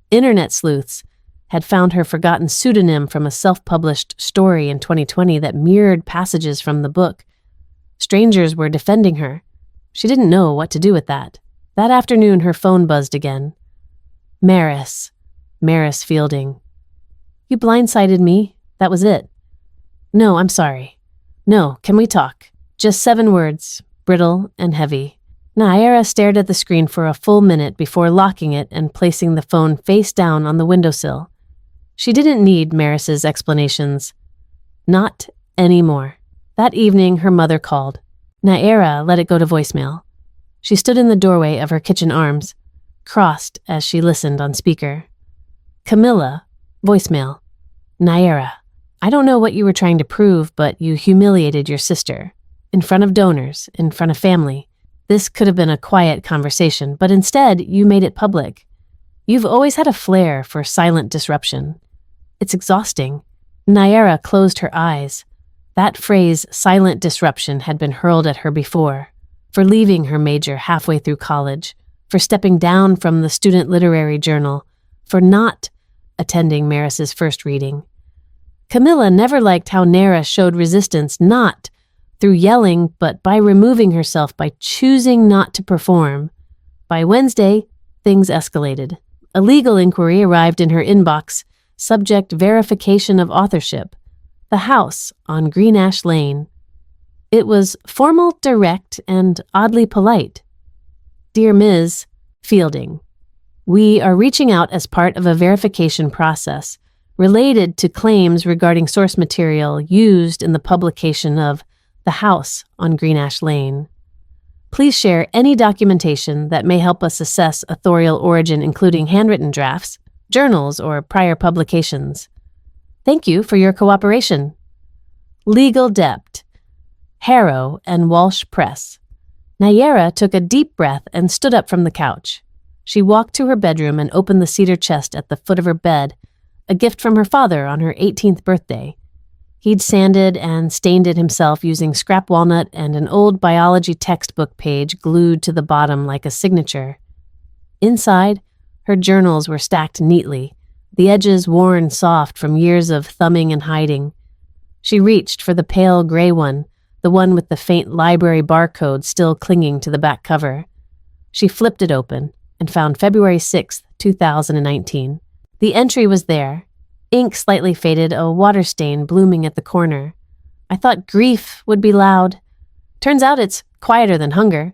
Internet sleuths had found her forgotten pseudonym from a self-published story in 2020 that mirrored passages from the book. Strangers were defending her. She didn't know what to do with that. That afternoon her phone buzzed again. Maris Fielding. You blindsided me. That was it. No, I'm sorry. No, can we talk? Just 7 words, brittle and heavy. Nayara stared at the screen for a full minute before locking it and placing the phone face down on the windowsill. She didn't need Maris's explanations. Not anymore. That evening, her mother called. Nayara let it go to voicemail. She stood in the doorway of her kitchen arms, crossed as she listened on speaker. Camilla, voicemail. Nayara, I don't know what you were trying to prove, but you humiliated your sister. In front of donors, in front of family. This could have been a quiet conversation, but instead you made it public. You've always had a flair for silent disruption. It's exhausting. Nayara closed her eyes. That phrase, silent disruption, had been hurled at her before. For leaving her major halfway through college, for stepping down from the student literary journal, for not attending Maris's first reading. Camilla never liked how Nayara showed resistance not through yelling, but by removing herself, by choosing not to perform. By Wednesday, things escalated. A legal inquiry arrived in her inbox, subject verification of authorship. The house on Green Ash Lane. It was formal, direct, and oddly polite. Dear Ms. Fielding, we are reaching out as part of a verification process related to claims regarding source material used in the publication of The House on Green Ash Lane. Please share any documentation that may help us assess authorial origin, including handwritten drafts, journals, or prior publications. Thank you for your cooperation. Legal Dept. Harrow and Walsh Press. Nayara took a deep breath and stood up from the couch. She walked to her bedroom and opened the cedar chest at the foot of her bed, a gift from her father on her 18th birthday. He'd sanded and stained it himself using scrap walnut and an old biology textbook page glued to the bottom like a signature. Inside, her journals were stacked neatly, the edges worn soft from years of thumbing and hiding. She reached for the pale gray one, the one with the faint library barcode still clinging to the back cover. She flipped it open and found February 6th, 2019. The entry was there. Ink slightly faded, a water stain blooming at the corner. I thought grief would be loud. Turns out it's quieter than hunger.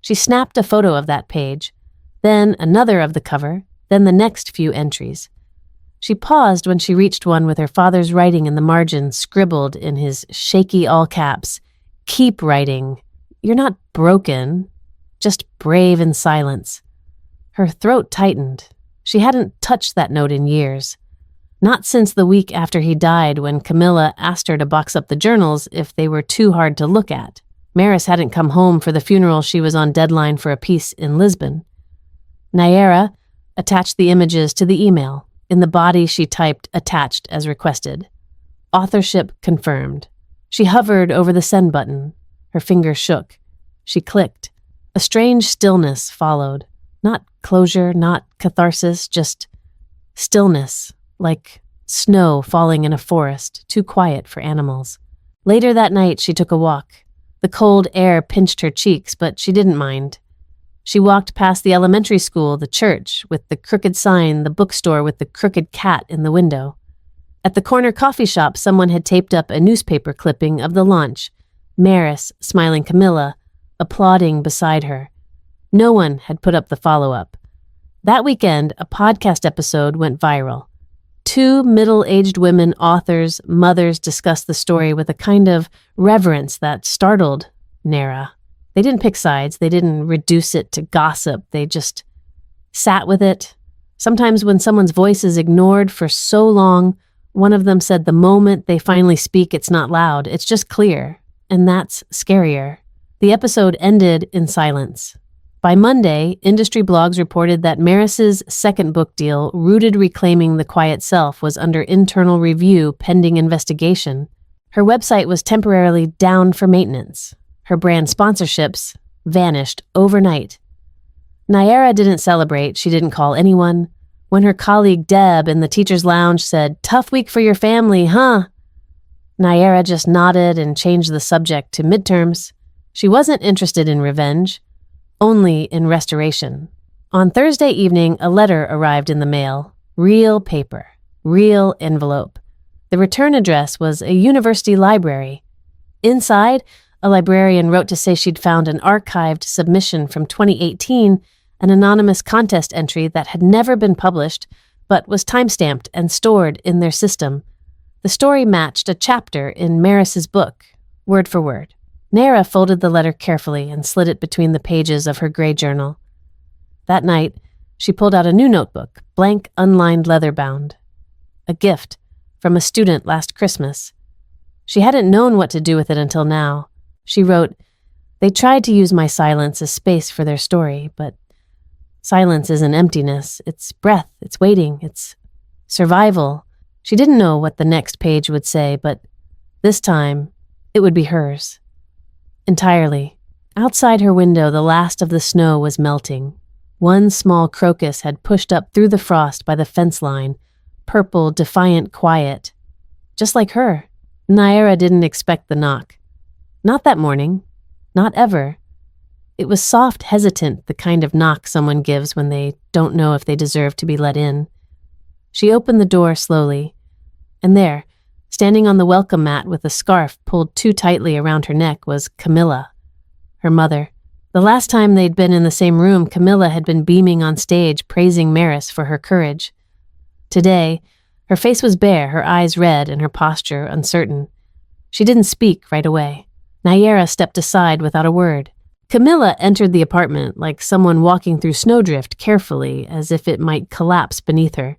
She snapped a photo of that page, then another of the cover, then the next few entries. She paused when she reached one with her father's writing in the margin scribbled in his shaky all caps. Keep writing. You're not broken, just brave in silence. Her throat tightened. She hadn't touched that note in years. Not since the week after he died when Camilla asked her to box up the journals if they were too hard to look at. Maris hadn't come home for the funeral. She was on deadline for a piece in Lisbon. Nayara attached the images to the email. In the body, she typed attached as requested. Authorship confirmed. She hovered over the send button. Her finger shook. She clicked. A strange stillness followed. Not closure, not catharsis, just stillness, like snow falling in a forest, too quiet for animals. Later that night, she took a walk. The cold air pinched her cheeks, but she didn't mind. She walked past the elementary school, the church, with the crooked sign, the bookstore with the crooked cat in the window. At the corner coffee shop, someone had taped up a newspaper clipping of the launch, Maris, smiling Camilla, applauding beside her. No one had put up the follow-up. That weekend, a podcast episode went viral. 2 middle-aged women authors, mothers discussed the story with a kind of reverence that startled Nara. They didn't pick sides. They didn't reduce it to gossip. They just sat with it. Sometimes when someone's voice is ignored for so long, one of them said the moment they finally speak, it's not loud. It's just clear. And that's scarier. The episode ended in silence. By Monday, industry blogs reported that Maris's second book deal, Rooted Reclaiming the Quiet Self, was under internal review pending investigation. Her website was temporarily down for maintenance. Her brand sponsorships vanished overnight. Nayara didn't celebrate. She didn't call anyone. When her colleague Deb in the teacher's lounge said, "Tough week for your family, huh?" Nayara just nodded and changed the subject to midterms. She wasn't interested in revenge, only in restoration. On Thursday evening, a letter arrived in the mail. Real paper, real envelope. The return address was a university library. Inside, a librarian wrote to say she'd found an archived submission from 2018, an anonymous contest entry that had never been published, but was timestamped and stored in their system. The story matched a chapter in Maris's book, word for word. Nara folded the letter carefully and slid it between the pages of her gray journal. That night, she pulled out a new notebook, blank, unlined, leather-bound. A gift from a student last Christmas. She hadn't known what to do with it until now. She wrote, "They tried to use my silence as space for their story, but silence isn't emptiness. It's breath, it's waiting, it's survival." She didn't know what the next page would say, but this time, it would be hers. Entirely. Outside her window, the last of the snow was melting. One small crocus had pushed up through the frost by the fence line, purple, defiant quiet. Just like her. Nayara didn't expect the knock. Not that morning. Not ever. It was soft, hesitant, the kind of knock someone gives when they don't know if they deserve to be let in. She opened the door slowly, and there, standing on the welcome mat with a scarf pulled too tightly around her neck, was Camilla, her mother. The last time they'd been in the same room, Camilla had been beaming on stage, praising Maris for her courage. Today, her face was bare, her eyes red, and her posture uncertain. She didn't speak right away. Nayara stepped aside without a word. Camilla entered the apartment like someone walking through snowdrift carefully, as if it might collapse beneath her.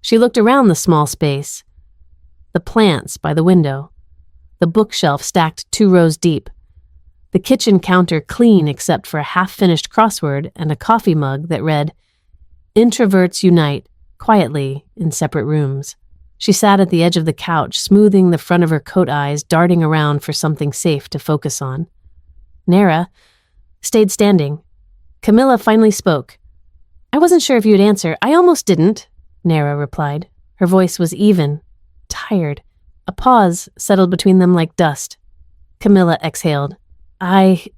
She looked around the small space. The plants by the window. The bookshelf stacked 2 rows deep. The kitchen counter clean except for a half-finished crossword and a coffee mug that read, "Introverts unite, quietly, in separate rooms." She sat at the edge of the couch, smoothing the front of her coat eyes, darting around for something safe to focus on. Nara stayed standing. Camilla finally spoke. "I wasn't sure if you'd answer. I almost didn't," Nara replied. Her voice was even, tired. A pause settled between them like dust. Camilla exhaled. I've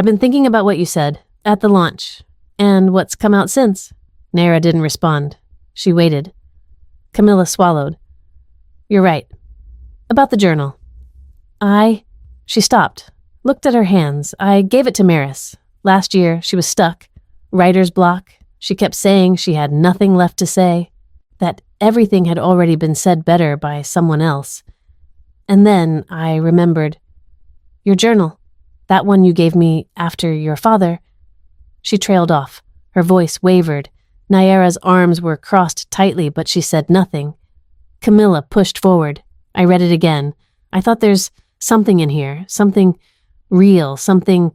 been thinking about what you said at the launch and what's come out since." Nara didn't respond. She waited. Camilla swallowed. "You're right. About the journal. She stopped, looked at her hands. "I gave it to Maris. Last year, she was stuck. Writer's block. She kept saying she had nothing left to say, that everything had already been said better by someone else. And then I remembered, your journal, that one you gave me after your father." She trailed off. Her voice wavered. Nayara's arms were crossed tightly, but she said nothing. Camilla pushed forward. I read it again. I thought there's something in here, something real, something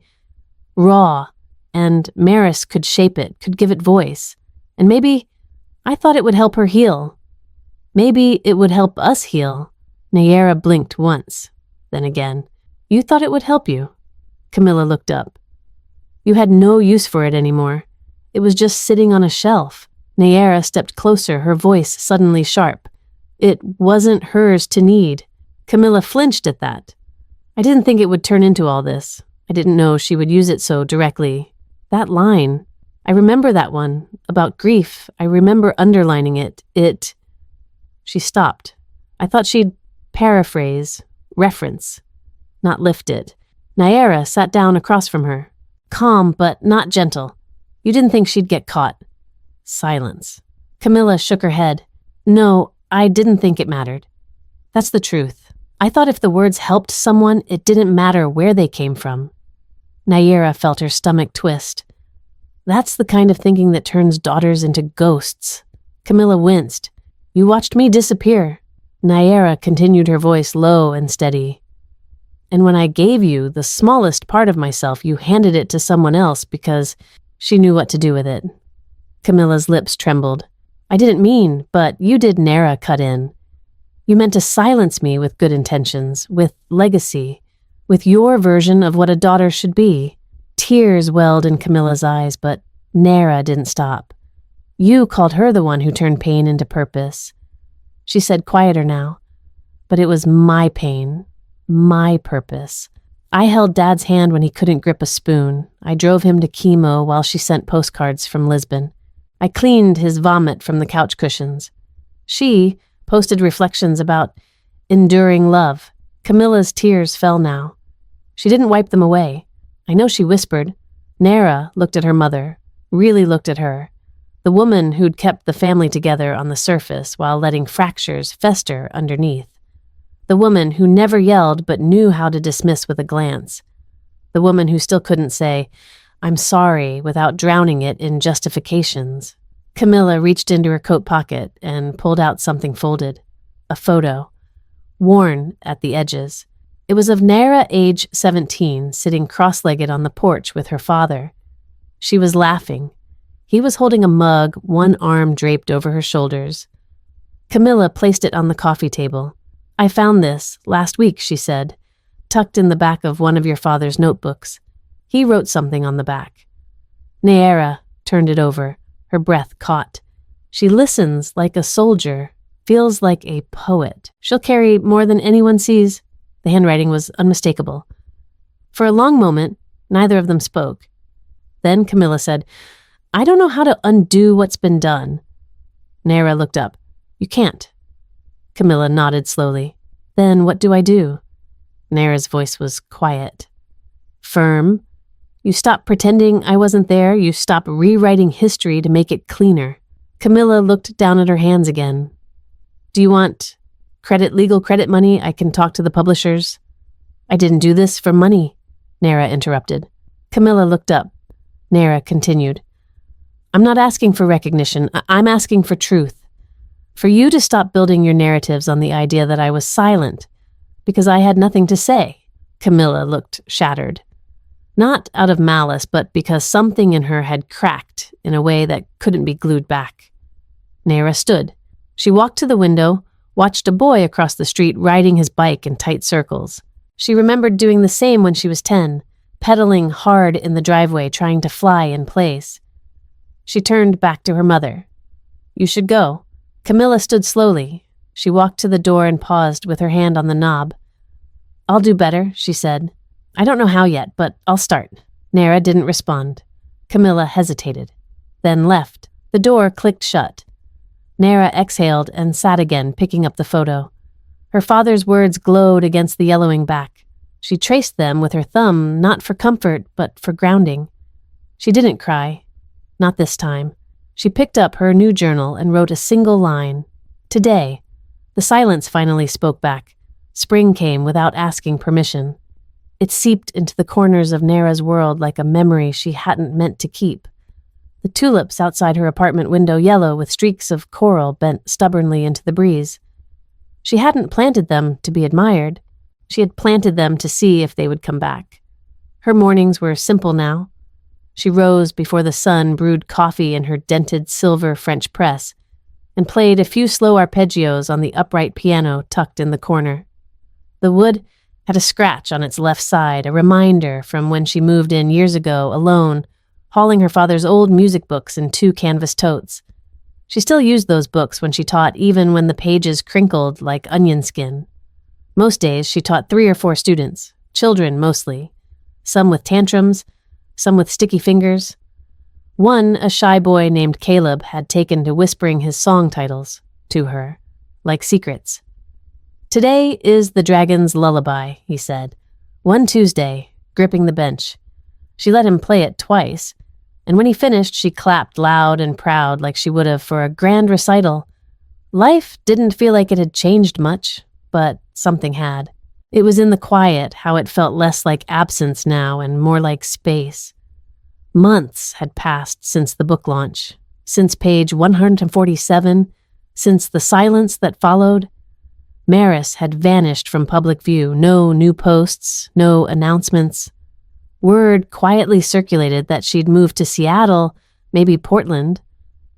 raw, and Maris could shape it, could give it voice. And maybe I thought it would help her heal. Maybe it would help us heal. Nayera blinked once, then again. You thought it would help you? Camilla looked up. You had no use for it anymore. It was just sitting on a shelf. Nayera stepped closer, her voice suddenly sharp. It wasn't hers to need. Camilla flinched at that. I didn't think it would turn into all this. I didn't know she would use it so directly. That line. I remember that one, about grief. I remember underlining it. She stopped. I thought she'd paraphrase, reference, not lift it. Nayera sat down across from her. Calm, but not gentle. You didn't think she'd get caught. Silence. Camilla shook her head. No, I didn't think it mattered. That's the truth. I thought if the words helped someone, it didn't matter where they came from. Nayera felt her stomach twist. That's the kind of thinking that turns daughters into ghosts. Camilla winced. You watched me disappear. Nayera continued, her voice low and steady. And when I gave you the smallest part of myself, you handed it to someone else because she knew what to do with it. Camilla's lips trembled. I didn't mean, but you did. Nayera cut in. You meant to silence me with good intentions, with legacy, with your version of what a daughter should be. Tears welled in Camilla's eyes, but Nayera didn't stop. You called her the one who turned pain into purpose. She said quieter now. But it was my pain, my purpose. I held Dad's hand when he couldn't grip a spoon. I drove him to chemo while she sent postcards from Lisbon. I cleaned his vomit from the couch cushions. She posted reflections about enduring love. Camilla's tears fell now. She didn't wipe them away. I know she whispered. Nayera looked at her mother, really looked at her. The woman who'd kept the family together on the surface while letting fractures fester underneath. The woman who never yelled but knew how to dismiss with a glance. The woman who still couldn't say, I'm sorry, without drowning it in justifications. Camilla reached into her coat pocket and pulled out something folded. A photo. Worn at the edges. It was of Nayera, age 17, sitting cross-legged on the porch with her father. She was laughing. He was holding a mug, one arm draped over her shoulders. Camilla placed it on the coffee table. I found this last week, she said, tucked in the back of one of your father's notebooks. He wrote something on the back. Nayera turned it over, her breath caught. She listens like a soldier, feels like a poet. She'll carry more than anyone sees. The handwriting was unmistakable. For a long moment, neither of them spoke. Then Camilla said, I don't know how to undo what's been done. Nayera looked up. You can't. Camilla nodded slowly. Then what do I do? Nayera's voice was quiet. Firm. You stop pretending I wasn't there. You stop rewriting history to make it cleaner. Camilla looked down at her hands again. Do you want legal credit money? I can talk to the publishers. I didn't do this for money, Nayera interrupted. Camilla looked up. Nayera continued. I'm not asking for recognition. I'm asking for truth. For you to stop building your narratives on the idea that I was silent because I had nothing to say. Camilla looked shattered. Not out of malice, but because something in her had cracked in a way that couldn't be glued back. Nayera stood. She walked to the window, watched a boy across the street riding his bike in tight circles. She remembered doing the same when she was 10, pedaling hard in the driveway, trying to fly in place. She turned back to her mother. You should go. Camilla stood slowly. She walked to the door and paused with her hand on the knob. I'll do better, she said. I don't know how yet, but I'll start. Nayera didn't respond. Camilla hesitated, then left. The door clicked shut. Nayera exhaled and sat again, picking up the photo. Her father's words glowed against the yellowing back. She traced them with her thumb, not for comfort, but for grounding. She didn't cry. Not this time. She picked up her new journal and wrote a single line. Today. The silence finally spoke back. Spring came without asking permission. It seeped into the corners of Nayera's world like a memory she hadn't meant to keep. The tulips outside her apartment window yellow with streaks of coral bent stubbornly into the breeze. She hadn't planted them to be admired. She had planted them to see if they would come back. Her mornings were simple now. She rose before the sun brewed coffee in her dented silver French press. and played a few slow arpeggios on the upright piano tucked in the corner. The wood had a scratch on its left side, a reminder from when she moved in years ago, alone, hauling her father's old music books in 2 canvas totes. She still used those books when she taught, even when the pages crinkled like onion skin. Most days she taught 3 or 4 students, children mostly, some with tantrums, some with sticky fingers. One, a shy boy named Caleb, had taken to whispering his song titles to her, like secrets. "Today is the Dragon's Lullaby," he said. "One Tuesday, gripping the bench." She let him play it twice, and when he finished, she clapped loud and proud like she would have for a grand recital. Life didn't feel like it had changed much, but something had. It was in the quiet, how it felt less like absence now and more like space. Months had passed since the book launch, since page 147, since the silence that followed. Maris had vanished from public view, no new posts, no announcements. Word quietly circulated that she'd moved to Seattle, maybe Portland.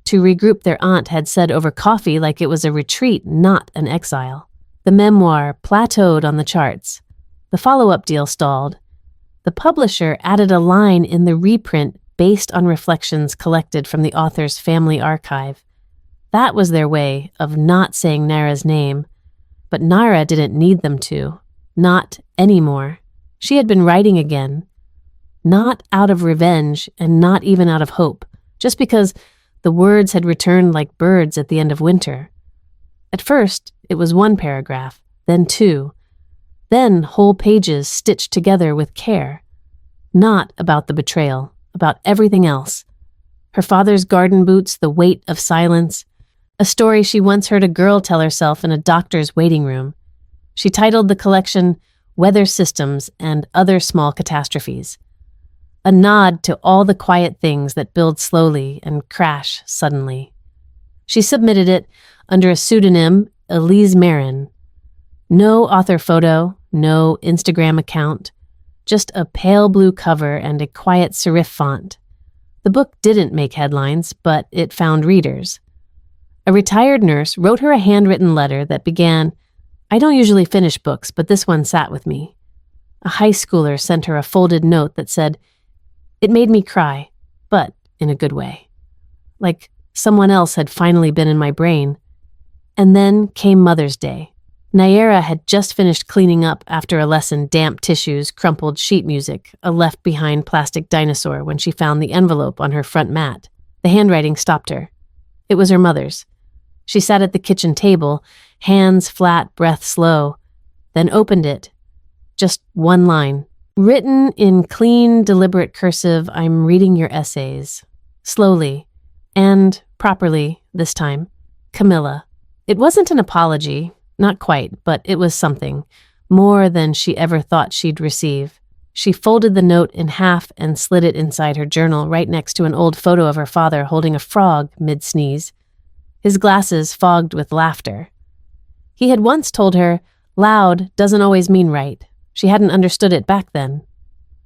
To regroup, their aunt had said over coffee like it was a retreat, not an exile. The memoir plateaued on the charts. The follow-up deal stalled. The publisher added a line in the reprint based on reflections collected from the author's family archive. That was their way of not saying Nara's name. But Nara didn't need them to. Not anymore. She had been writing again. Not out of revenge and not even out of hope, just because the words had returned like birds at the end of winter. At first, it was 1 paragraph, then 2. Then whole pages stitched together with care. Not about the betrayal, about everything else. Her father's garden boots, the weight of silence. A story she once heard a girl tell herself in a doctor's waiting room. She titled the collection Weather Systems and Other Small Catastrophes. A nod to all the quiet things that build slowly and crash suddenly. She submitted it under a pseudonym, Elise Marin. No author photo, no Instagram account, just a pale blue cover and a quiet serif font. The book didn't make headlines, but it found readers. A retired nurse wrote her a handwritten letter that began, "I don't usually finish books, but this one sat with me." A high schooler sent her a folded note that said, "It made me cry, but in a good way. Like someone else had finally been in my brain." And then came Mother's Day. Nayera had just finished cleaning up after a lesson, damp tissues, crumpled sheet music, a left-behind plastic dinosaur when she found the envelope on her front mat. The handwriting stopped her. It was her mother's. She sat at the kitchen table, hands flat, breath slow, then opened it. Just 1 line. Written in clean, deliberate cursive, "I'm reading your essays." Slowly. And properly, this time. Camilla. It wasn't an apology, not quite, but it was something, more than she ever thought she'd receive. She folded the note in half and slid it inside her journal right next to an old photo of her father holding a frog mid-sneeze, his glasses fogged with laughter. He had once told her, loud doesn't always mean right. She hadn't understood it back then.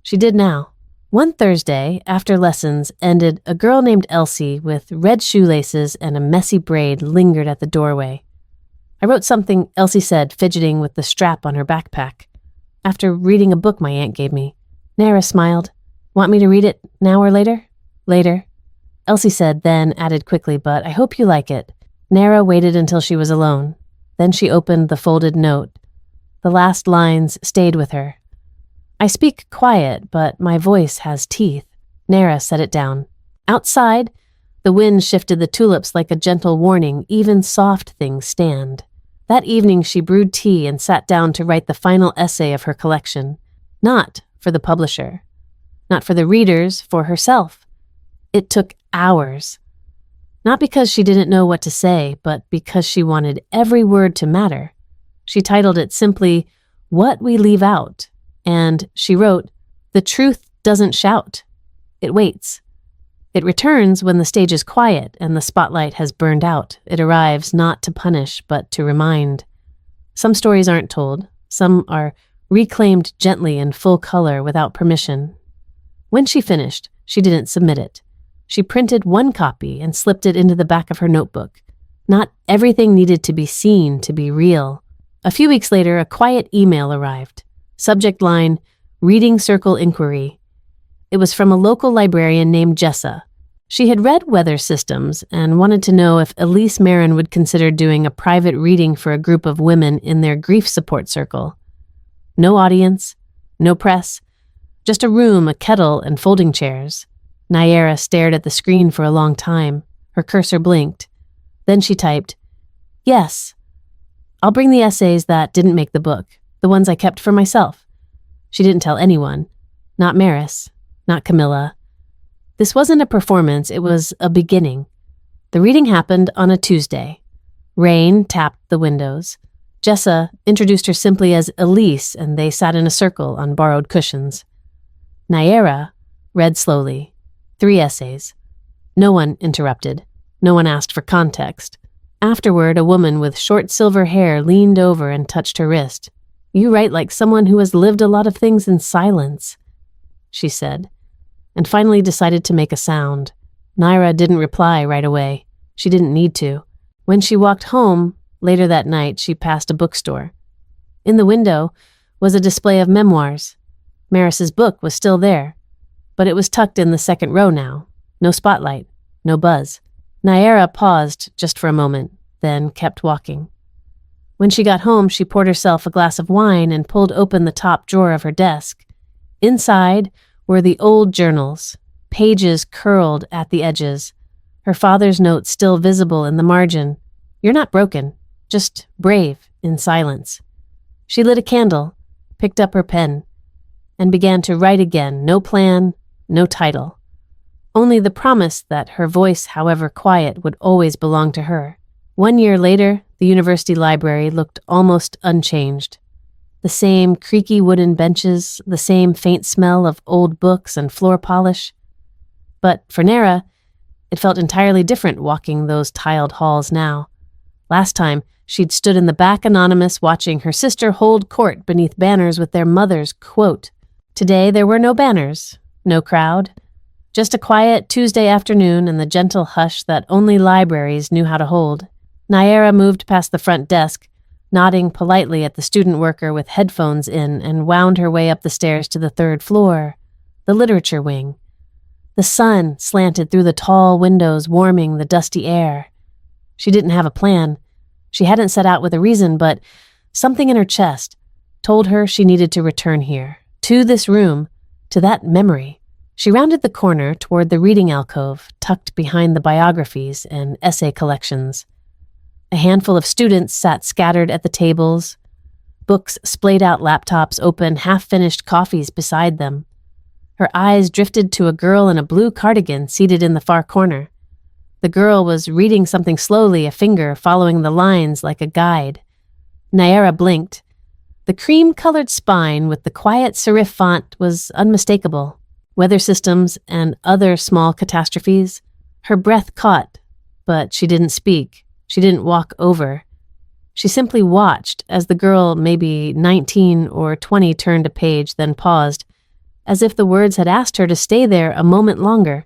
She did now. One Thursday, after lessons ended, a girl named Elsie with red shoelaces and a messy braid lingered at the doorway. I wrote something, Elsie said, fidgeting with the strap on her backpack. After reading a book my aunt gave me. Nara smiled. "Want me to read it now or later?" "Later," Elsie said, then added quickly, "But I hope you like it." Nara waited until she was alone. Then she opened the folded note. The last lines stayed with her. "I speak quiet, but my voice has teeth." Nara set it down. Outside, the wind shifted the tulips like a gentle warning. Even soft things stand. That evening she brewed tea and sat down to write the final essay of her collection. Not for the publisher. Not for the readers, for herself. It took hours. Not because she didn't know what to say, but because she wanted every word to matter. She titled it simply, "What We Leave Out." And she wrote, "The truth doesn't shout. It waits. It returns when the stage is quiet and the spotlight has burned out. It arrives not to punish, but to remind." Some stories aren't told. Some are reclaimed gently in full color without permission. When she finished, she didn't submit it. She printed one copy and slipped it into the back of her notebook. Not everything needed to be seen to be real. A few weeks later, a quiet email arrived. Subject line, Reading Circle Inquiry. It was from a local librarian named Jessa. She had read Weather Systems and wanted to know if Elise Marin would consider doing a private reading for a group of women in their grief support circle. No audience, no press, just a room, a kettle, and folding chairs. Nayara stared at the screen for a long time. Her cursor blinked. Then she typed, "Yes. I'll bring the essays that didn't make the book, the ones I kept for myself." She didn't tell anyone. Not Maris. Not Camilla. This wasn't a performance, it was a beginning. The reading happened on a Tuesday. Rain tapped the windows. Jessa introduced her simply as Elise, and they sat in a circle on borrowed cushions. Nayara read slowly. 3 essays. No one interrupted. No one asked for context. Afterward, a woman with short silver hair leaned over and touched her wrist. "You write like someone who has lived a lot of things in silence," she said, and finally decided to make a sound. Naira didn't reply right away. She didn't need to. When she walked home, later that night, she passed a bookstore. In the window was a display of memoirs. Maris's book was still there, but it was tucked in the second row now. No spotlight, no buzz. Nayara paused just for a moment, then kept walking. When she got home, she poured herself a glass of wine and pulled open the top drawer of her desk. Inside were the old journals, pages curled at the edges, her father's note still visible in the margin. "You're not broken, just brave in silence." She lit a candle, picked up her pen, and began to write again. No plan, no title. Only the promise that her voice, however quiet, would always belong to her. 1 year later, the university library looked almost unchanged. The same creaky wooden benches, the same faint smell of old books and floor polish. But for Nara, it felt entirely different walking those tiled halls now. Last time, she'd stood in the back anonymous watching her sister hold court beneath banners with their mother's quote. Today there were no banners, no crowd, just a quiet Tuesday afternoon and the gentle hush that only libraries knew how to hold. Nayara moved past the front desk, nodding politely at the student worker with headphones in, and wound her way up the stairs to the 3rd floor, the literature wing. The sun slanted through the tall windows, warming the dusty air. She didn't have a plan. She hadn't set out with a reason, but something in her chest told her she needed to return here, to this room, to that memory. She rounded the corner toward the reading alcove, tucked behind the biographies and essay collections. A handful of students sat scattered at the tables, books splayed out, laptops open, half-finished coffees beside them. Her eyes drifted to a girl in a blue cardigan seated in the far corner. The girl was reading something slowly, a finger following the lines like a guide. Nayara blinked. The cream-colored spine with the quiet serif font was unmistakable. Weather systems and other small catastrophes. Her breath caught, but she didn't speak. She didn't walk over. She simply watched as the girl, maybe 19 or 20, turned a page, then paused, as if the words had asked her to stay there a moment longer.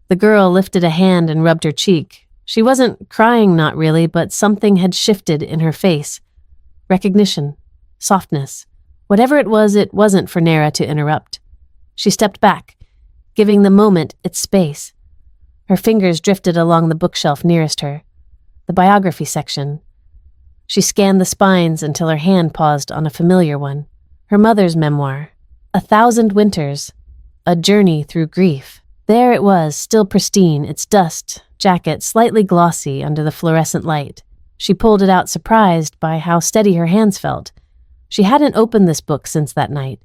The girl lifted a hand and rubbed her cheek. She wasn't crying, not really, but something had shifted in her face. Recognition. Softness. Whatever it wasn't for Nara to interrupt. She stepped back, giving the moment its space. Her fingers drifted along the bookshelf nearest her. The biography section. She scanned the spines until her hand paused on a familiar one. Her mother's memoir. 1,000 Winters. A Journey Through Grief. There it was, still pristine, its dust jacket slightly glossy under the fluorescent light. She pulled it out, surprised by how steady her hands felt. She hadn't opened this book since that night.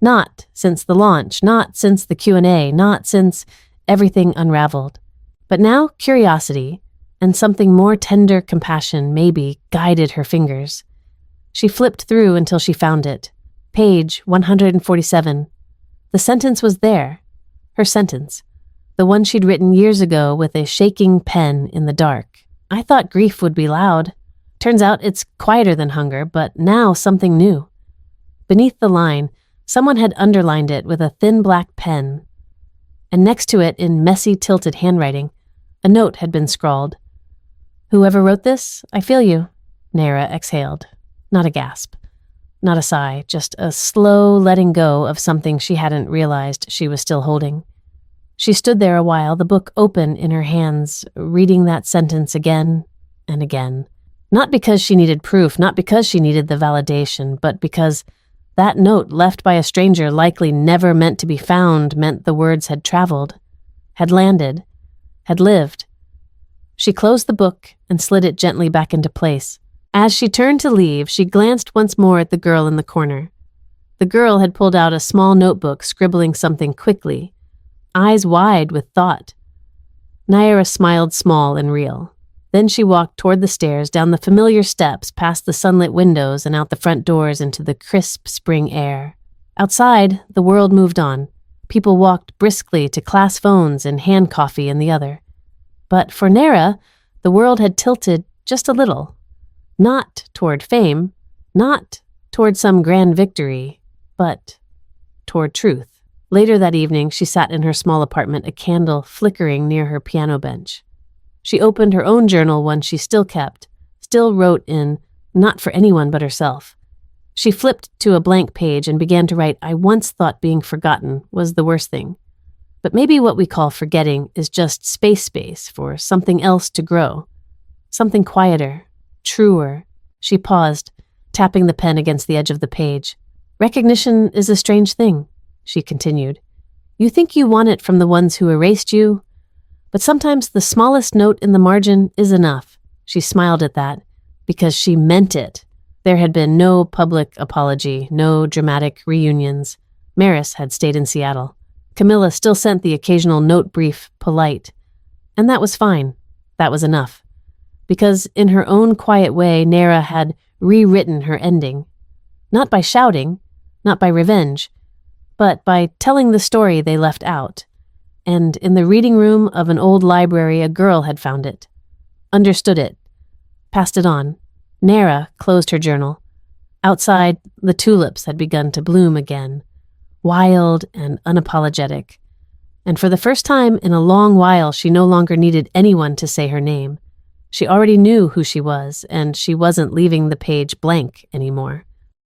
Not since the launch, not since the Q&A, not since everything unraveled. But now curiosity, and something more tender compassion, maybe, guided her fingers. She flipped through until she found it. Page 147. The sentence was there. Her sentence. The one she'd written years ago with a shaking pen in the dark. "I thought grief would be loud. Turns out it's quieter than hunger, but now something new." Beneath the line, someone had underlined it with a thin black pen. And next to it, in messy, tilted handwriting, a note had been scrawled. Whoever wrote this, I feel you, Nara exhaled. Not a gasp. Not a sigh, just a slow letting go of something she hadn't realized she was still holding. She stood there a while, the book open in her hands, reading that sentence again and again. Not because she needed proof, not because she needed the validation, but because that note left by a stranger likely never meant to be found meant the words had traveled, had landed, had lived. She closed the book and slid it gently back into place. As she turned to leave, she glanced once more at the girl in the corner. The girl had pulled out a small notebook, scribbling something quickly, eyes wide with thought. Naira smiled small and real. Then she walked toward the stairs, down the familiar steps, past the sunlit windows and out the front doors into the crisp spring air. Outside, the world moved on. People walked briskly to class phones and hand coffee in the other. But for Naira, the world had tilted just a little. Not toward fame, not toward some grand victory, but toward truth. Later that evening, she sat in her small apartment, a candle flickering near her piano bench. She opened her own journal, one she still kept, still wrote in, not for anyone but herself. She flipped to a blank page and began to write, I once thought being forgotten was the worst thing. But maybe what we call forgetting is just space for something else to grow. Something quieter, truer. She paused, tapping the pen against the edge of the page. Recognition is a strange thing, she continued. You think you want it from the ones who erased you, but sometimes the smallest note in the margin is enough. She smiled at that, because she meant it. There had been no public apology, no dramatic reunions. Maris had stayed in Seattle. Camilla still sent the occasional note brief, polite. And that was fine. That was enough. Because in her own quiet way, Nara had rewritten her ending. Not by shouting, not by revenge, but by telling the story they left out. And in the reading room of an old library, a girl had found it, understood it, passed it on. Nara closed her journal. Outside, the tulips had begun to bloom again, wild and unapologetic. And for the first time in a long while, she no longer needed anyone to say her name. She already knew who she was, and she wasn't leaving the page blank anymore.